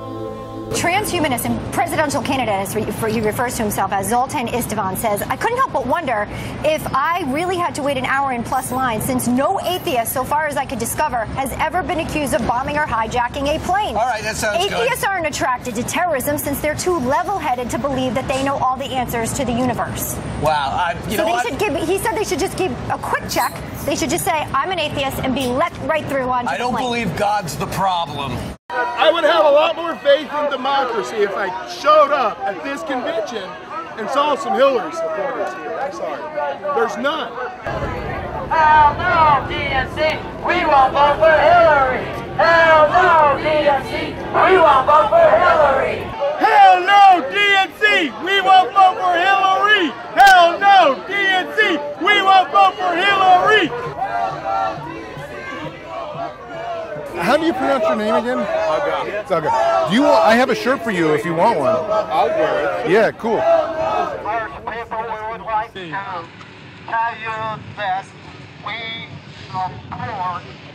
Transhumanist and presidential candidate, as he refers to himself as, Zoltan Istvan, says, I couldn't help but wonder if I really had to wait an hour in plus line, since no atheist, so far as I could discover, has ever been accused of bombing or hijacking a plane. All right, that sounds good. Atheists aren't attracted to terrorism since they're too level-headed to believe that they know all the answers to the universe. Wow, you know what? He said they should just give a quick check. They should just say, I'm an atheist, and be let right through onto I don't the plane. believe God's the problem. I would have a lot more faith in democracy if I showed up at this convention and saw some Hillary supporters here. I'm sorry. There's none. Hell no, DNC, we won't vote for Hillary. Hell no, DNC, we won't vote for Hillary. Hell no, DNC, we won't vote for Hillary. Hell no, DNC, we won't vote for Hillary. How do you pronounce your name again? Saga. Do you want? I have a shirt for you if you want one. I'll wear it. Yeah, cool. Tell you best, we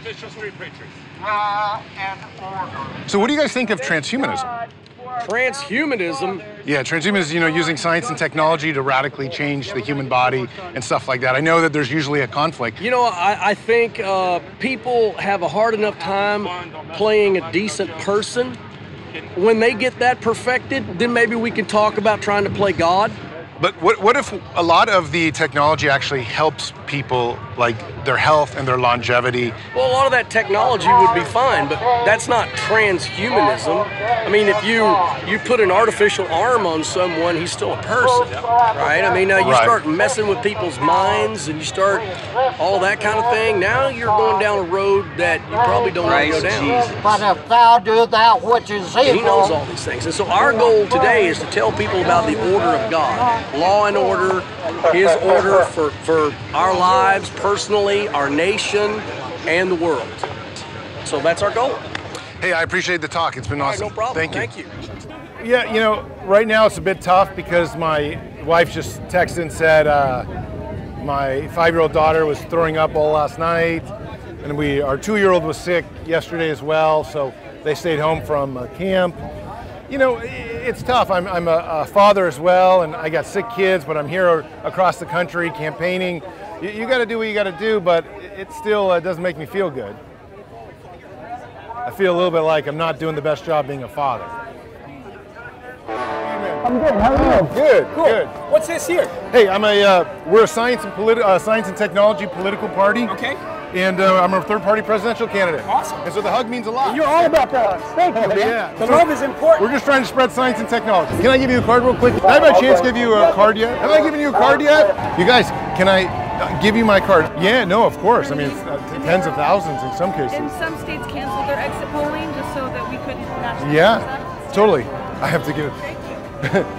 Official street preachers. Law and order. So what do you guys think of transhumanism? Transhumanism? Yeah, transhumanism, using science and technology to radically change the human body and stuff like that. I know that there's usually a conflict. I think people have a hard enough time playing a decent person. When they get that perfected, then maybe we can talk about trying to play God. But what if a lot of the technology actually helps people, like their health and their longevity? Well, a lot of that technology would be fine, but that's not transhumanism. I mean, if you put an artificial arm on someone, he's still a person, right? I mean, you start messing with people's minds and you start all that kind of thing. Now you're going down a road that you probably don't want to go down. But if thou do that which is evil... He knows all these things. And so our goal today is to tell people about the order of God. Law and order, his order for our lives personally, our nation, and the world. So that's our goal. Hey, I appreciate the talk. It's been awesome. No problem. Thank you. Yeah, right now it's a bit tough because my wife just texted and said my 5-year-old daughter was throwing up all last night, and our 2-year-old was sick yesterday as well, so they stayed home from camp. It's tough. I'm a father as well, and I got sick kids, but I'm here across the country campaigning. You got to do what you got to do, but it still doesn't make me feel good. I feel a little bit like I'm not doing the best job being a father. I'm good. How are you? Good. Cool. Good. What's this here? Hey, we're a science and technology political party. Okay. And I'm a third-party presidential candidate. Awesome. And so the hug means a lot. You're all about the thank you, man. Yeah. The love is important. We're just trying to spread science and technology. Can I give you a card real quick? Have I by chance give you a card yet? Have I given you a card yet? You guys, can I give you my card? Yeah, no, of course. I mean, it's tens of thousands in some cases. And some states canceled their exit polling just so that we couldn't nationally. Yeah, totally. I have to get it.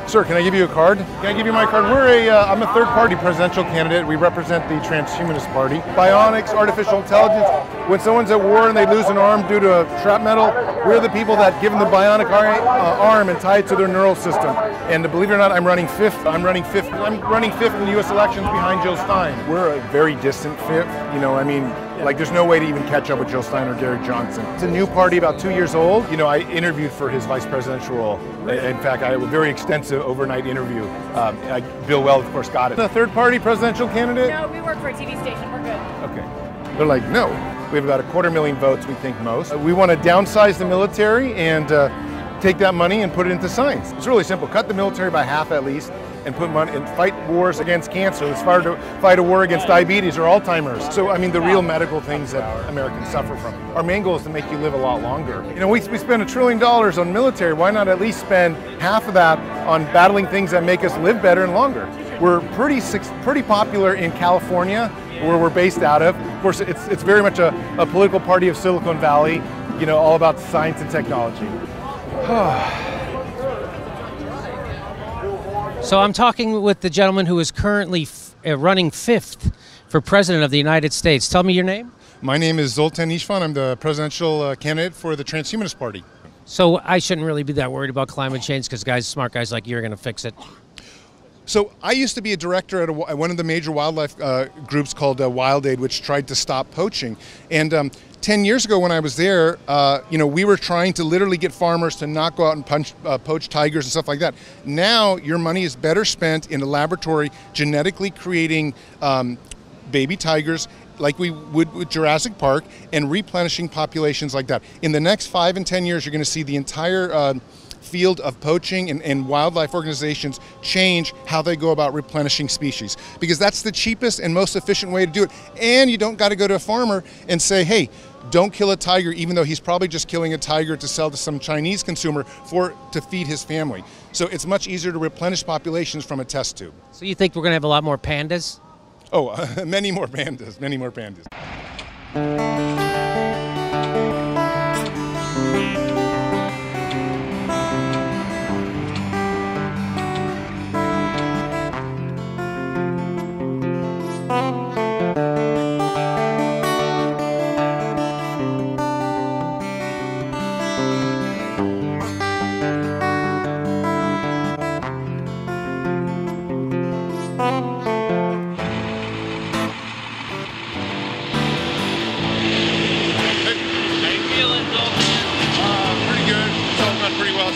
Sir, can I give you a card? Can I give you my card? I'm a third-party presidential candidate. We represent the Transhumanist Party. Bionics, artificial intelligence. When someone's at war and they lose an arm due to shrapnel, we're the people that give them the bionic arm and tie it to their neural system. And believe it or not, I'm running fifth. I'm running fifth in the U.S. elections behind Jill Stein. We're a very distant fifth. There's no way to even catch up with Jill Stein or Gary Johnson. It's a new party, about 2 years old. I interviewed for his vice presidential role. In fact, I had a very extensive overnight interview. Bill Weld, of course, got it. A third-party presidential candidate? No, we work for a TV station. We're good. Okay. They're like, no. We have about 250,000 votes, we think most. We want to downsize the military and take that money and put it into science. It's really simple. Cut the military by half at least, and put money and fight wars against cancer. Let's fight a war against diabetes or Alzheimer's. So, the real medical things that Americans suffer from. Our main goal is to make you live a lot longer. We spend $1 trillion on military. Why not at least spend half of that on battling things that make us live better and longer? We're pretty popular in California, where we're based out of. Of course, it's very much a political party of Silicon Valley, all about science and technology. So I'm talking with the gentleman who is currently running 5th for President of the United States. Tell me your name. My name is Zoltan Istvan. I'm the presidential candidate for the Transhumanist Party. So I shouldn't really be that worried about climate change because smart guys like you are going to fix it. So I used to be a director at one of the major wildlife groups called Wild Aid, which tried to stop poaching. And 10 years ago when I was there, we were trying to literally get farmers to not go out and poach tigers and stuff like that. Now your money is better spent in a laboratory genetically creating baby tigers like we would with Jurassic Park and replenishing populations like that. In the next 5 and 10 years, you're going to see the entire field of poaching and wildlife organizations change how they go about replenishing species, because that's the cheapest and most efficient way to do it. And you don't got to go to a farmer and say, hey, don't kill a tiger, even though he's probably just killing a tiger to sell to some Chinese consumer to feed his family. So it's much easier to replenish populations from a test tube. So you think we're going to have a lot more pandas? Oh, many more pandas, many more pandas.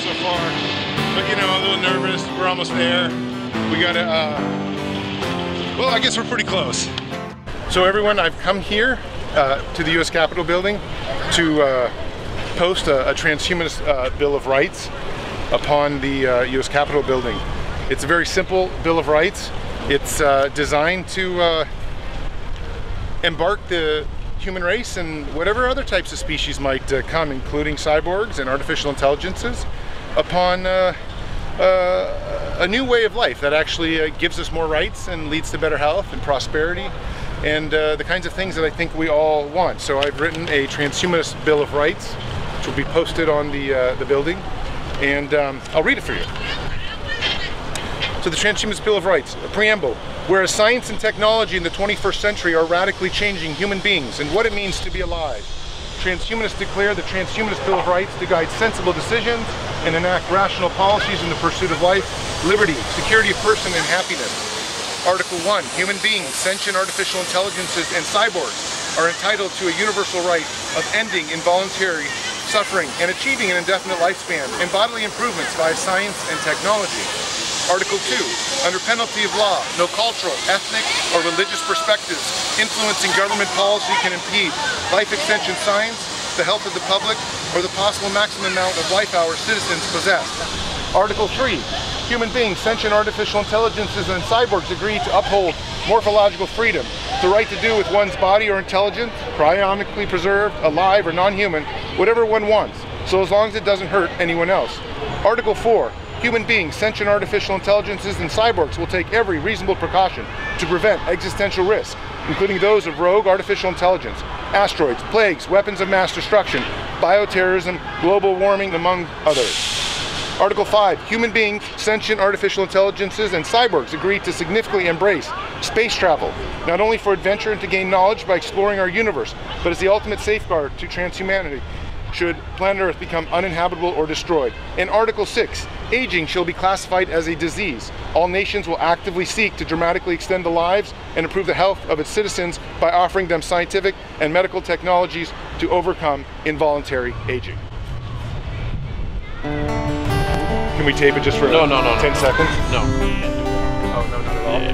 so far, but you know, a little nervous. We're almost there. We gotta, well, I guess we're pretty close. So everyone, I've come here to the U.S. Capitol building to post a transhumanist Bill of Rights upon the U.S. Capitol building. It's a very simple Bill of Rights. It's designed to embark the human race and whatever other types of species might come, including cyborgs and artificial intelligences, upon a new way of life that actually gives us more rights and leads to better health and prosperity and the kinds of things that I think we all want. So I've written a transhumanist Bill of Rights, which will be posted on the building, and I'll read it for you. So the Transhumanist Bill of Rights, a preamble. Whereas science and technology in the 21st century are radically changing human beings and what it means to be alive, transhumanists declare the Transhumanist Bill of Rights to guide sensible decisions and enact rational policies in the pursuit of life, liberty, security of person, and happiness. Article 1. Human beings, sentient artificial intelligences, and cyborgs are entitled to a universal right of ending involuntary suffering and achieving an indefinite lifespan and bodily improvements via science and technology. Article 2. Under penalty of law, no cultural, ethnic, or religious perspectives influencing government policy can impede life extension science, the health of the public, or the possible maximum amount of life hours citizens possess. Article 3. Human beings, sentient artificial intelligences, and cyborgs agree to uphold morphological freedom, the right to do with one's body or intelligence, cryonically preserved, alive, or non-human, whatever one wants, so as long as it doesn't hurt anyone else. Article 4. Human beings, sentient artificial intelligences, and cyborgs will take every reasonable precaution to prevent existential risk, including those of rogue artificial intelligence, asteroids, plagues, weapons of mass destruction, bioterrorism, global warming, among others. Article 5. Human beings, sentient artificial intelligences, and cyborgs agree to significantly embrace space travel, not only for adventure and to gain knowledge by exploring our universe, but as the ultimate safeguard to transhumanity should planet Earth become uninhabitable or destroyed. In Article 6, aging shall be classified as a disease. All nations will actively seek to dramatically extend the lives and improve the health of its citizens by offering them scientific and medical technologies to overcome involuntary aging. Can we tape it just for 10 seconds? No. Oh, no, not at all? Yeah.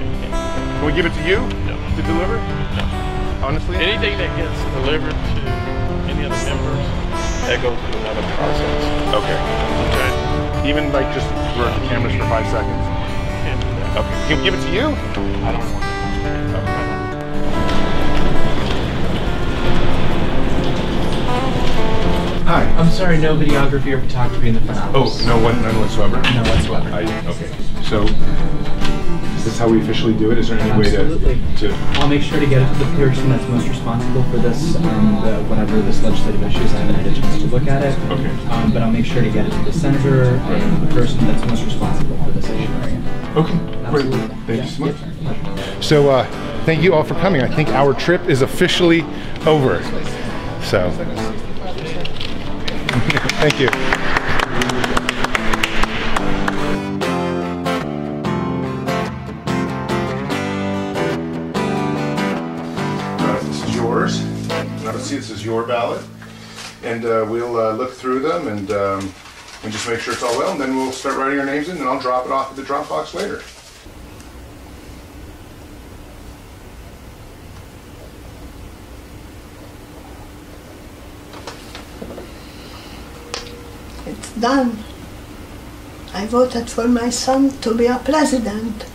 Can we give it to you to deliver? No. Honestly? Anything that gets delivered to any of the members, that goes through another process. Okay. Even like just for the cameras for 5 seconds? Can't do that. Okay. Can we give it to you? I don't want it. Okay. Hi. I'm sorry, no videography or photography in the front office. Oh, none whatsoever? None whatsoever. Okay. So, is this how we officially do it? Is there any way to... I'll make sure to get it to the person that's most responsible for this, whatever this legislative issues. I haven't had a chance to look at it. Okay. But I'll make sure to get it to the senator and the person that's most responsible for this issue area. Okay, great. Thank you so much. So, thank you all for coming. I think our trip is officially over. So, thank you. This is yours. Obviously, this is your ballot. And we'll look through them and just make sure it's all well. And then we'll start writing our names in, and I'll drop it off at the drop box later. It's done. I voted for my son to be a president.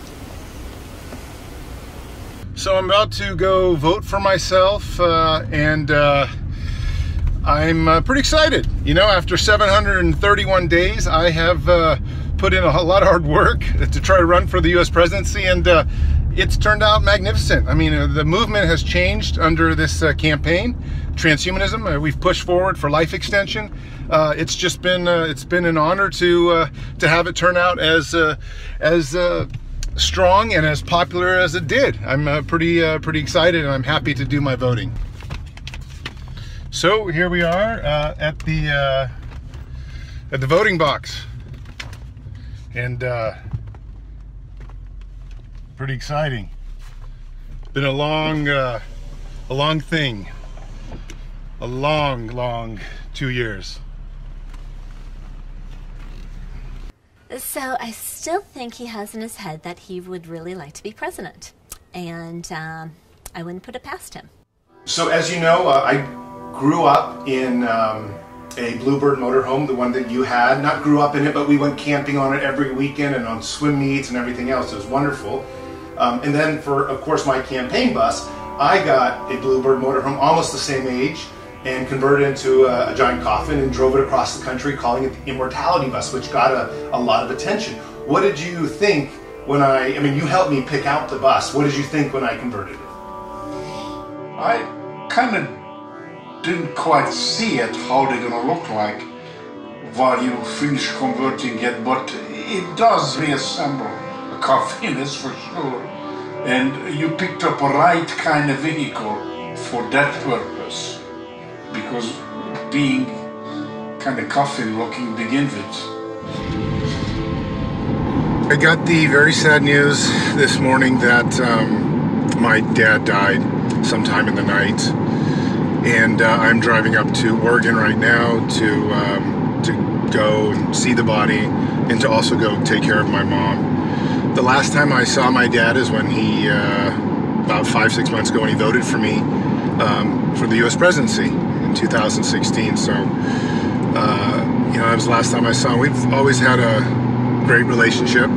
So I'm about to go vote for myself, and I'm pretty excited. You know, after 731 days, I have put in a lot of hard work to try to run for the U.S. presidency, and it's turned out magnificent. I mean, the movement has changed under this campaign. Transhumanism, we've pushed forward for life extension. It's just been an honor to have it turn out as strong and as popular as it did. I'm pretty excited, and I'm happy to do my voting. So here we are at the voting box, and pretty exciting. Been a long thing, a long 2 years. So I still think he has in his head that he would really like to be president. And I wouldn't put it past him. So as you know, I grew up in a Bluebird motorhome, the one that you had. Not grew up in it, but we went camping on it every weekend and on swim meets and everything else. It was wonderful. And then for, of course, my campaign bus, I got a Bluebird motorhome almost the same age and converted into a giant coffin and drove it across the country, calling it the Immortality bus, which got a lot of attention. What did you think when I mean, you helped me pick out the bus. What did you think when I converted it? I kind of didn't quite see it, how they're gonna look like while you finish converting it, but it does reassemble a coffin, that's for sure. And you picked up a right kind of vehicle for that purpose, because being kind of coffin looking to begin with. I got the very sad news this morning that my dad died sometime in the night, and I'm driving up to Oregon right now to go and see the body and to also go take care of my mom. The last time I saw my dad is when he, about 5-6 months ago, when he voted for me for the U.S. presidency in 2016. So, you know, that was the last time I saw him. We've always had a great relationship,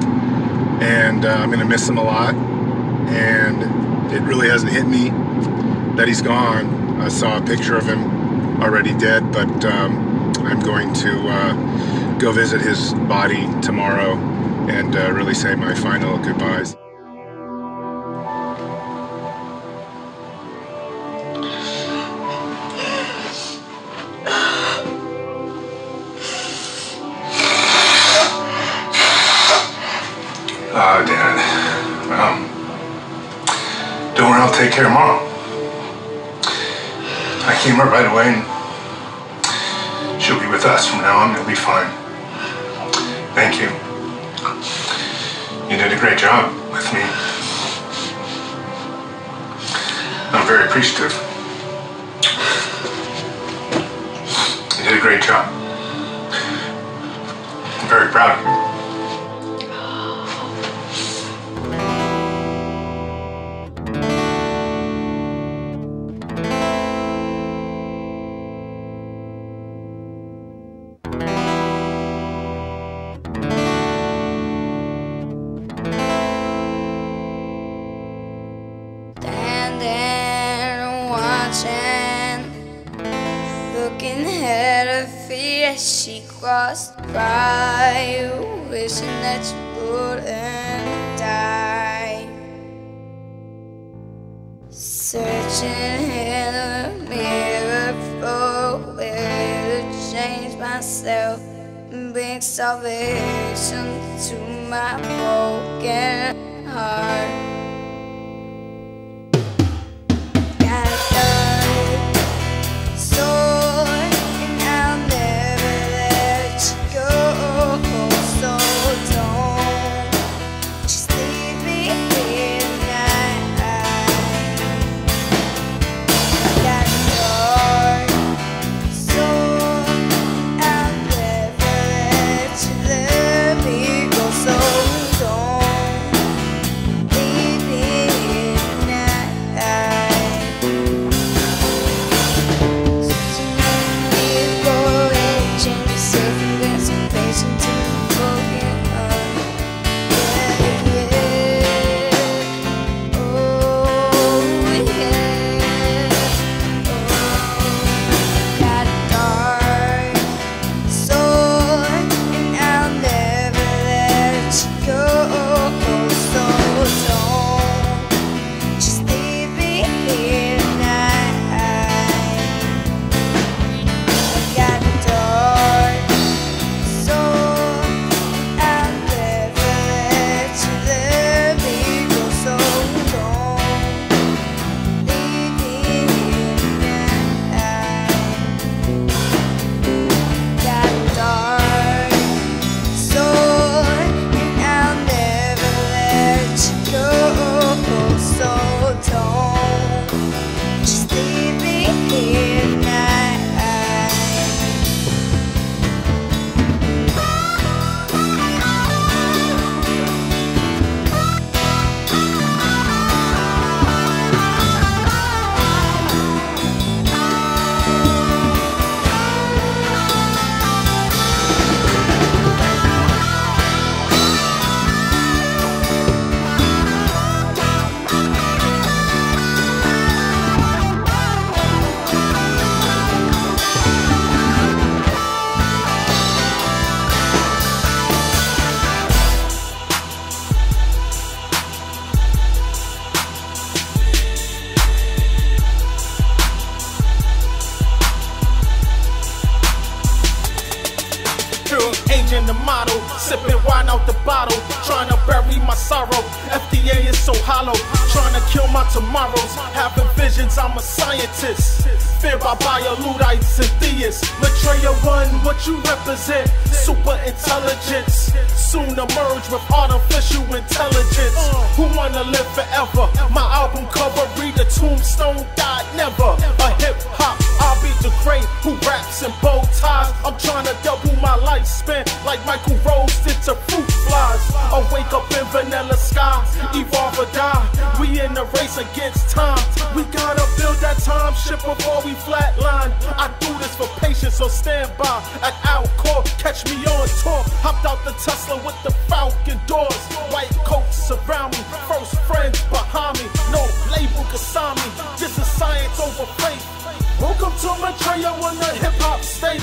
and I'm going to miss him a lot, and it really hasn't hit me that he's gone. I saw a picture of him already dead, but I'm going to go visit his body tomorrow and really say my final goodbyes. Dad, don't worry, I'll take care of Mom. I came up right away, and she'll be with us from now on. It'll be fine. Thank you. You did a great job with me. I'm very appreciative. You did a great job. I'm very proud of you. Looking at her feet as she crossed by, wishing that you wouldn't die. Searching in the mirror for a way to change myself and bring salvation to my broken heart. Leave sipping wine out the bottle, trying to bury my sorrow. FDA is so hollow, trying to kill my tomorrows. Having visions, I'm a scientist. Feared by bioludites and theists. Maitreya One, what you represent? Super intelligence. Soon emerge with artificial intelligence. Who wanna live forever? My album cover, read the tombstone, God never. A hip hop, I'll be the great who raps in bow ties. I'm trying to double my lifespan like Michael Rose did to fruit flies. I'll wake up in vanilla sky, evolve or die. We in the race against time. We gotta build that time ship before we flatline. I do this for patience, so stand by at Alcor. Catch me on tour. Hopped out the Tesla with the Falcon doors. White coats surround me, first friends behind me. No label can sign me. This is science over faith. Welcome to Maitreya One, the hip hop state.